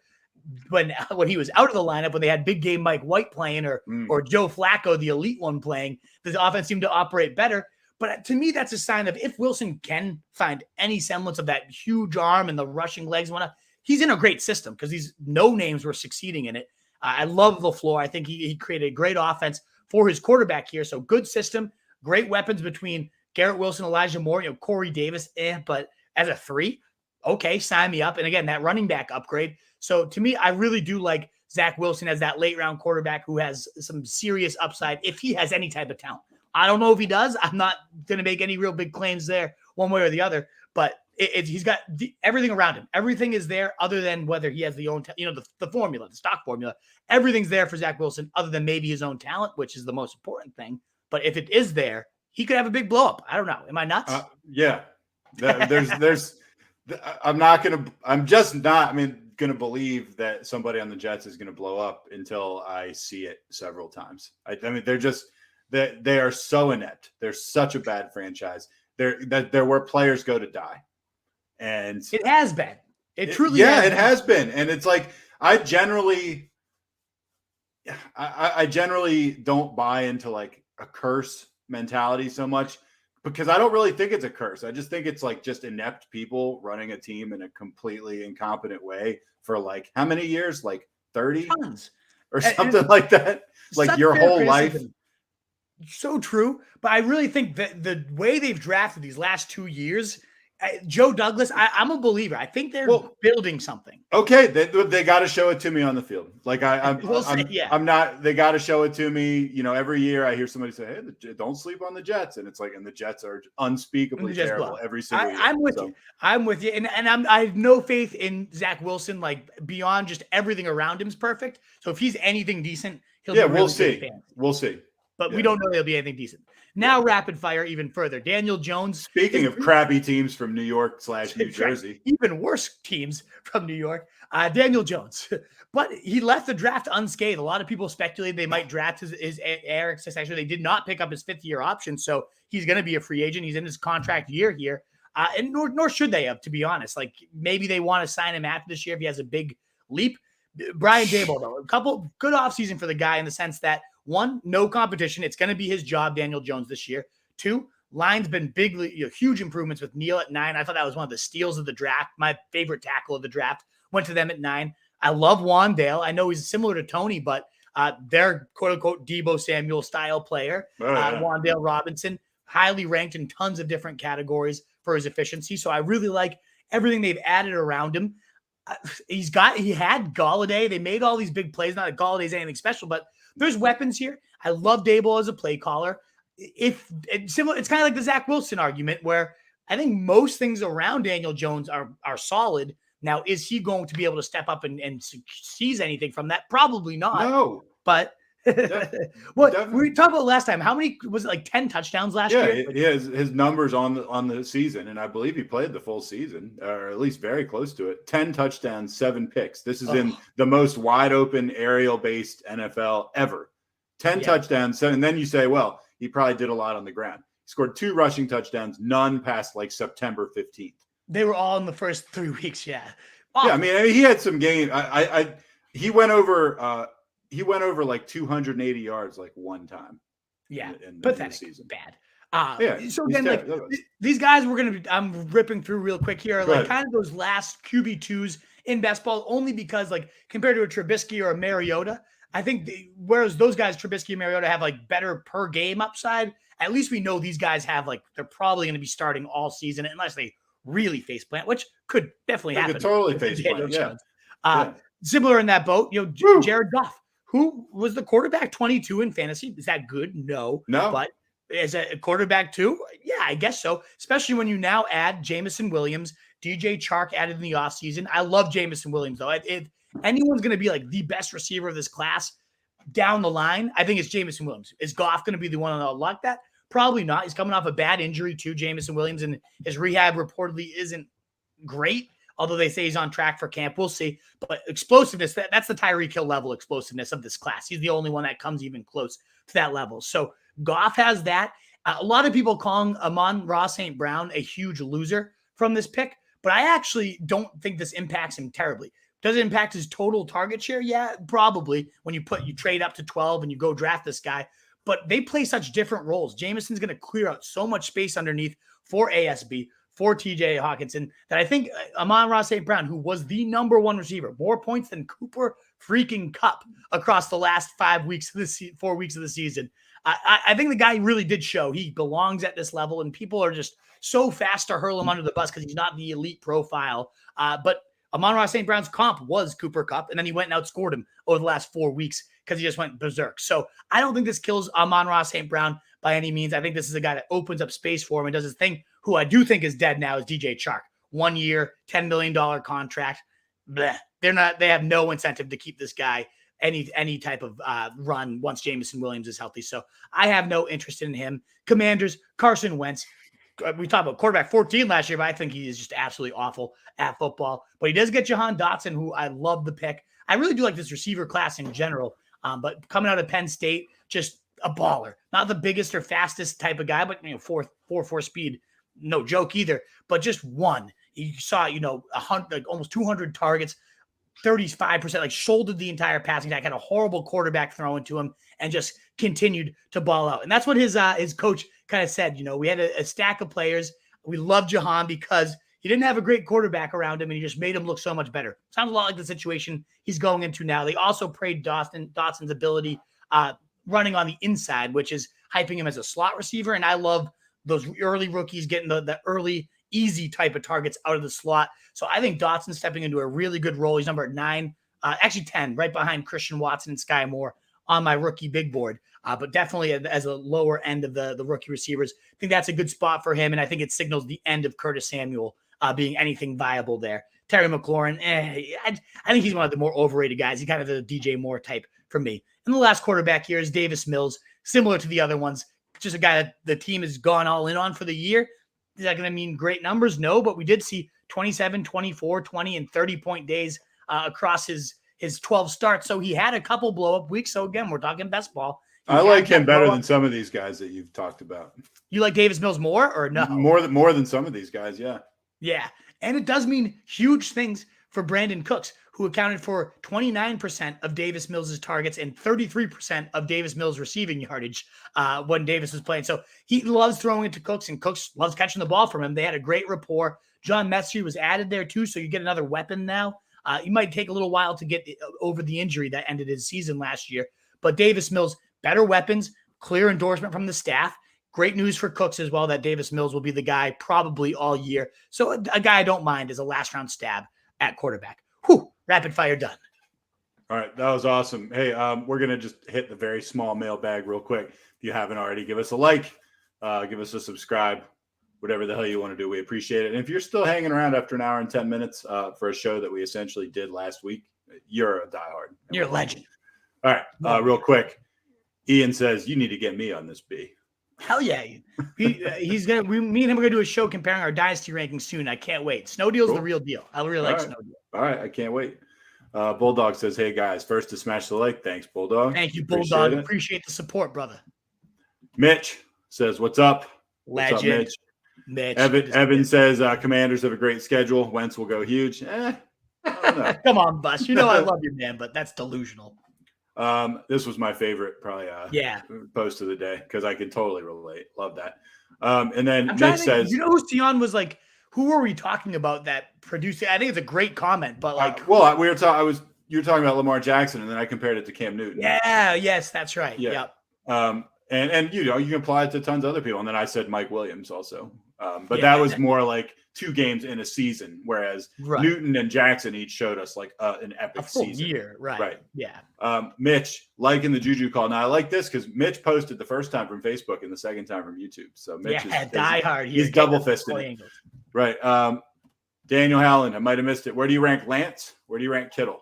S3: when he was out of the lineup, when they had big game Mike White playing or Joe Flacco, the elite one playing. The offense seemed to operate better. But to me, that's a sign of if Wilson can find any semblance of that huge arm and the rushing legs and whatnot, he's in a great system because these no names were succeeding in it. I love LaFleur. I think he created a great offense for his quarterback here. So good system, great weapons between Garrett Wilson, Elijah Moore, Corey Davis, but as a 3, okay, sign me up. And again, that running back upgrade. So to me, I really do like Zach Wilson as that late round quarterback who has some serious upside if he has any type of talent. I don't know if he does. I'm not going to make any real big claims there one way or the other, but he's got everything around him. Everything is there other than whether he has the formula, the stock formula. Everything's there for Zach Wilson other than maybe his own talent, which is the most important thing. But if it is there, he could have a big blow up. I don't know. Am I nuts?
S2: Yeah. I'm just not going to believe that somebody on the Jets is going to blow up until I see it several times. I mean, they are so inept. They're such a bad franchise. They're where players go to die. And
S3: it has been. It truly has.
S2: It has been. And it's like, I generally don't buy into like a curse mentality so much, because I don't really think it's a curse. I just think it's like just inept people running a team in a completely incompetent way for like how many years? Like 30
S3: Tons.
S2: Or something like that. Like your whole life.
S3: So true. But I really think that the way they've drafted these last 2 years, Joe Douglas, I'm a believer. I think they're building something.
S2: Okay, they got to show it to me on the field. Like I'm not. They got to show it to me. Every year I hear somebody say, "Hey, don't sleep on the Jets," and it's like, and the Jets are unspeakably terrible every single year.
S3: I'm with you. I'm with you, and I have no faith in Zach Wilson. Like beyond just everything around him's perfect. So if he's anything decent, he'll. Yeah,
S2: we'll see. We'll see.
S3: But we don't know he'll be anything decent. Now, rapid fire even further. Daniel Jones.
S2: Speaking of crappy teams from New York / New Jersey.
S3: Even worse teams from New York. Daniel Jones. But he left the draft unscathed. A lot of people speculated they might draft his Eric successor. They did not pick up his 5th-year option, so he's going to be a free agent. He's in his contract year here. And nor should they have, to be honest. Like, maybe they want to sign him after this year if he has a big leap. Brian Daboll, though, a couple good offseason for the guy in the sense that, 1, no competition. It's going to be his job, Daniel Jones, this year. 2, line's been huge improvements with Neal at 9. I thought that was one of the steals of the draft. My favorite tackle of the draft went to them at 9. I love Rondale. I know he's similar to Tony, but they're quote-unquote Deebo Samuel style player. Rondale Robinson, highly ranked in tons of different categories for his efficiency. So I really like everything they've added around him. He had Galladay. They made all these big plays. Not that Galladay's anything special, but there's weapons here. I love Daboll as a play caller. It's kind of like the Zach Wilson argument where I think most things around Daniel Jones are solid. Now, is he going to be able to step up and seize anything from that? Probably not.
S2: No.
S3: But What we talked about last time? How many was it? Like 10 touchdowns last year?
S2: Yeah, his numbers on the season, and I believe he played the full season, or at least very close to it. 10 touchdowns, 7 picks. This is in the most wide open aerial based NFL ever. 10 touchdowns, 7, and then you say, well, he probably did a lot on the ground. He scored 2 rushing touchdowns, none past like September 15th.
S3: They were all in the first 3 weeks. Yeah.
S2: Yeah, I mean, he had some game. He went over like 280 yards like one time.
S3: Yeah,
S2: in
S3: pathetic,
S2: season.
S3: Bad. So again, like these guys, I'm ripping through real quick here, like kind of those last QB2s in best ball, only because like compared to a Trubisky or a Mariota, I think whereas those guys, Trubisky and Mariota, have like better per game upside. At least we know these guys have like they're probably going to be starting all season unless they really face plant, which could definitely happen.
S2: Could totally face plant. Yeah.
S3: Similar in that boat, Jared Goff, who was the quarterback 22 in fantasy. Is that good? No. But as a quarterback too, yeah, I guess so. Especially when you now add Jameson Williams, DJ Chark added in the offseason. I love Jameson Williams, though. If anyone's going to be like the best receiver of this class down the line, I think it's Jameson Williams. Is Goff going to be the one to unlock that? Probably not. He's coming off a bad injury too, Jameson Williams, and his rehab reportedly isn't great, although they say he's on track for camp. We'll see. But explosiveness, that's the Tyreek Hill level explosiveness of this class. He's the only one that comes even close to that level. So Goff has that. A lot of people calling Amon-Ra St. Brown a huge loser from this pick, but I actually don't think this impacts him terribly. Does it impact his total target share? Yeah, probably. When you trade up to 12 and you go draft this guy. But they play such different roles. Jameson's going to clear out so much space underneath for ASB, for TJ Hawkinson, that I think Amon-Ra St. Brown, who was the number 1 receiver, more points than Cooper freaking Kupp across the last 4 weeks of the season. I think the guy really did show he belongs at this level, and people are just so fast to hurl him under the bus because he's not the elite profile. But Amon-Ra St. Brown's comp was Cooper Kupp, and then he went and outscored him over the last 4 weeks because he just went berserk. So I don't think this kills Amon-Ra St. Brown by any means. I think this is a guy that opens up space for him and does his thing. Who I do think is dead now is DJ Chark. 1 year, $10 million contract. Bleh. They have no incentive to keep this guy any type of run once Jameson Williams is healthy. So I have no interest in him. Commanders, Carson Wentz. We talked about quarterback 14 last year, but I think he is just absolutely awful at football. But he does get Jahan Dotson, who I love the pick. I really do like this receiver class in general. But coming out of Penn State, just a baller. Not the biggest or fastest type of guy, but 4.4 speed, no joke either. But just one. You saw, 100, like almost 200 targets, 35%, like shouldered the entire passing attack, had a horrible quarterback throwing to him, and just continued to ball out. And that's what his coach kind of said. We had a stack of players. We love Jahan because he didn't have a great quarterback around him, and he just made him look so much better. Sounds a lot like the situation he's going into now. They also praised Dotson's ability running on the inside, which is hyping him as a slot receiver. And I love those early rookies getting the early, easy type of targets out of the slot. So I think Dotson's stepping into a really good role. He's number 9, actually 10, right behind Christian Watson and Sky Moore on my rookie big board. But definitely as a lower end of the rookie receivers. I think that's a good spot for him, and I think it signals the end of Curtis Samuel being anything viable there. Terry McLaurin, I think he's one of the more overrated guys. He's kind of the DJ Moore type for me. And the last quarterback here is Davis Mills, similar to the other ones. Just a guy that the team has gone all in on for the year. Is that going to mean great numbers? No, but we did see 27, 24, 20, and 30-point days across his 12 starts. So he had a couple blow-up weeks. So, again, we're talking best ball.
S2: I like him better than some of these guys that you've talked about.
S3: You like Davis Mills more or no?
S2: More than some of these guys, yeah.
S3: Yeah, and it does mean huge things for Brandon Cooks, who accounted for 29% of Davis Mills' targets and 33% of Davis Mills' receiving yardage when Davis was playing. So he loves throwing it to Cooks, and Cooks loves catching the ball from him. They had a great rapport. John Mechie was added there too, so you get another weapon now. He might take a little while to get over the injury that ended his season last year. But Davis Mills, better weapons, clear endorsement from the staff. Great news for Cooks as well that Davis Mills will be the guy probably all year. So a guy I don't mind as a last-round stab at quarterback. Whew, rapid fire done.
S2: All right, that was awesome. Hey, we're going to just hit the very small mailbag real quick. If you haven't already, give us a like, give us a subscribe, whatever the hell you want to do. We appreciate it. And if you're still hanging around after an hour and 10 minutes for a show that we essentially did last week, you're a diehard.
S3: You're a legend.
S2: All right, real quick. Ian says, you need to get me on this, B.
S3: Hell yeah. He's going to, me and him are going to do a show comparing our dynasty rankings soon. I can't wait. Snow Deal's the real deal. I really like Snow Deal.
S2: All right. I can't wait. Bulldog says, hey guys, first to smash the like. Thanks, Bulldog.
S3: Thank you, Bulldog. Appreciate the support, brother.
S2: Mitch says, what's up?
S3: Legend.
S2: What's up, Mitch? Evan says, Commanders have a great schedule. Wentz will go huge. I don't know.
S3: Come on, Bus. You know I love you, man, but that's delusional.
S2: This was my favorite, probably post of the day because I can totally relate. Love that. And then Mitch says,
S3: you know who Sion was like? Who were we talking about that produced? I think it's a great comment, but like,
S2: you were talking about Lamar Jackson, and then I compared it to Cam Newton.
S3: Yeah, yes, that's right.
S2: Yeah. Yep. And you can apply it to tons of other people. And then I said Mike Williams also. But that was more like 2 games in a season, whereas Newton and Jackson each showed us like an epic season.
S3: Year, right? Yeah.
S2: Mitch liking the Juju call. Now I like this because Mitch posted the first time from Facebook and the second time from YouTube. So Mitch is
S3: diehard.
S2: He's double fisted. Right. Daniel Howland, I might have missed it. Where do you rank Lance? Where do you rank Kittle?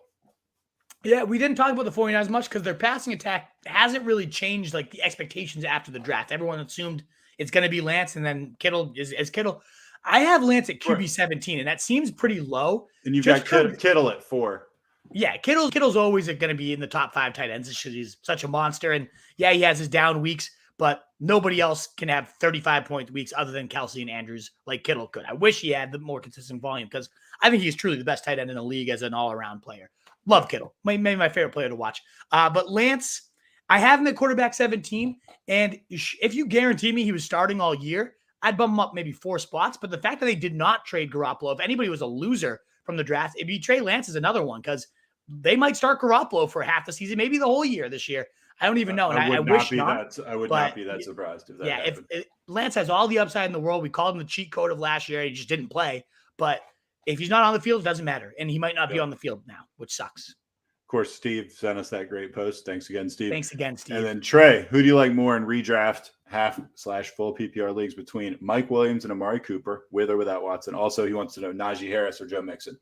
S3: Yeah, we didn't talk about the 49ers much because their passing attack hasn't really changed like the expectations after the draft. Everyone assumed it's going to be Lance, and then Kittle is Kittle. I have Lance at QB 17, and that seems pretty low.
S2: And you've got Kittle at 4.
S3: Yeah, Kittle's always going to be in the top 5 tight ends because he's such a monster. And yeah, he has his down weeks, but nobody else can have 35-point weeks other than Kelsey and Andrews like Kittle could. I wish he had the more consistent volume because I think he's truly the best tight end in the league as an all-around player. Love Kittle. Maybe my favorite player to watch. But Lance, I have him at quarterback 17. And if you guarantee me he was starting all year, I'd bump him up maybe 4 spots. But the fact that they did not trade Garoppolo, if anybody was a loser from the draft, if you trade Lance is another one because they might start Garoppolo for half the season, maybe the whole year this year. I don't even know. And I wish not.
S2: I would not be that surprised if that happened.
S3: If Lance has all the upside in the world. We called him the cheat code of last year. He just didn't play. But if he's not on the field, it doesn't matter. And he might not be on the field now, which sucks.
S2: Of course, Steve sent us that great post. Thanks again, Steve.
S3: Thanks again, Steve.
S2: And then Trey, who do you like more in redraft half/full PPR leagues between Mike Williams and Amari Cooper, with or without Watson? Also, he wants to know Najee Harris or Joe Mixon.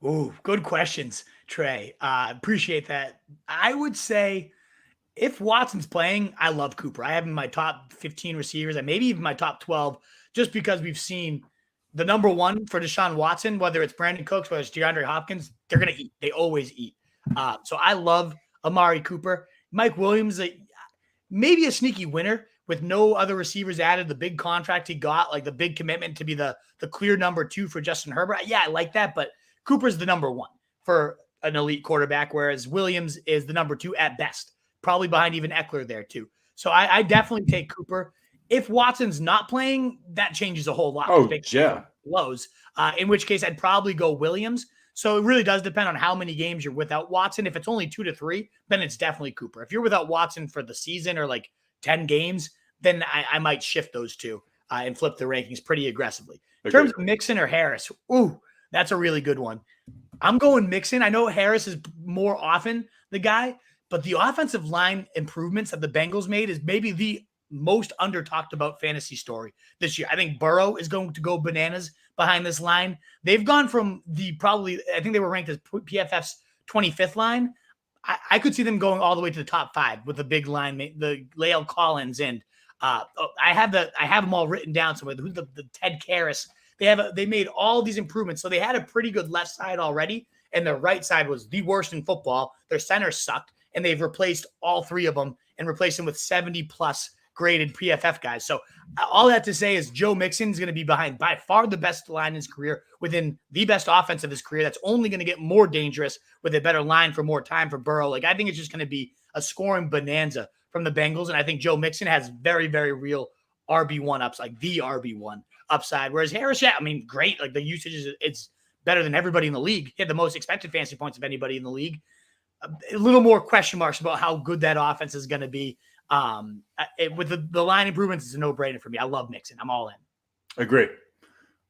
S3: Ooh, good questions, Trey. Appreciate that. I would say if Watson's playing, I love Cooper. I have him in my top 15 receivers and maybe even my top 12 just because we've seen the number 1 for Deshaun Watson, whether it's Brandon Cooks, whether it's DeAndre Hopkins, they're going to eat. They always eat. So I love Amari Cooper. Mike Williams, maybe a sneaky winner with no other receivers added, the big contract he got, like the big commitment to be the clear number 2 for Justin Herbert. Yeah, I like that, but Cooper's the number 1 for an elite quarterback, whereas Williams is the number 2 at best, probably behind even Eckler there too. So I definitely take Cooper. If Watson's not playing, that changes a whole lot.
S2: Oh, yeah.
S3: Lows, in which case I'd probably go Williams. So it really does depend on how many games you're without Watson. If it's only 2 to 3, then it's definitely Cooper. If you're without Watson for the season or like 10 games, then I might shift those 2 and flip the rankings pretty aggressively. In terms of Mixon or Harris, ooh, that's a really good one. I'm going Mixon. I know Harris is more often the guy, but the offensive line improvements that the Bengals made is maybe the most under-talked about fantasy story this year. I think Burrow is going to go bananas behind this line. They've gone from I think they were ranked as PFF's 25th line. I could see them going all the way to the top 5 with a big line, the Lael Collins and I have them all written down somewhere. Who's the Ted Karras? They made all these improvements. So they had a pretty good left side already, and their right side was the worst in football. Their center sucked, and they've replaced all 3 of them and replaced them with 70+ graded PFF guys. So all that to say is Joe Mixon is going to be behind by far the best line in his career, within the best offense of his career. That's only going to get more dangerous with a better line for more time for Burrow. Like, I think it's just going to be a scoring bonanza from the Bengals. And I think Joe Mixon has very, very real RB1 upside, like the RB1 upside. Whereas Harris, yeah, I mean, great. Like the usage it's better than everybody in the league. He had the most expected fantasy points of anybody in the league. A little more question marks about how good that offense is going to be. With the line improvements, it's a no-brainer for me. I love Mixon. I'm all in.
S2: Agree.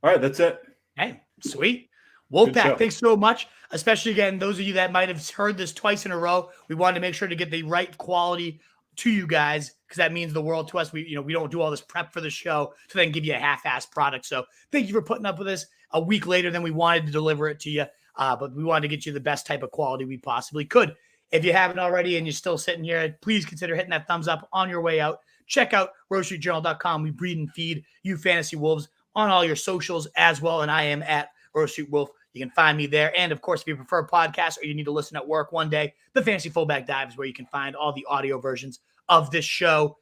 S2: All right, that's it.
S3: Hey, sweet. Wolfpack, thanks so much. Especially, again, those of you that might have heard this twice in a row. We wanted to make sure to get the right quality to you guys because that means the world to us. We don't do all this prep for the show to then give you a half-assed product. So thank you for putting up with us a week later than we wanted to deliver it to you. But we wanted to get you the best type of quality we possibly could. If you haven't already and you're still sitting here, please consider hitting that thumbs up on your way out. Check out RoseStreetJournal.com. We breed and feed you fantasy wolves on all your socials as well. And I am at Rose Street Wolf. You can find me there. And of course, if you prefer podcasts or you need to listen at work one day, the Fantasy Fullback Dive is where you can find all the audio versions of this show.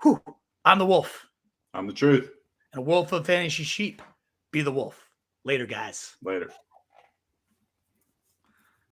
S3: Whew, I'm the wolf.
S2: I'm the truth.
S3: And a wolf of fantasy sheep. Be the wolf. Later, guys.
S2: Later.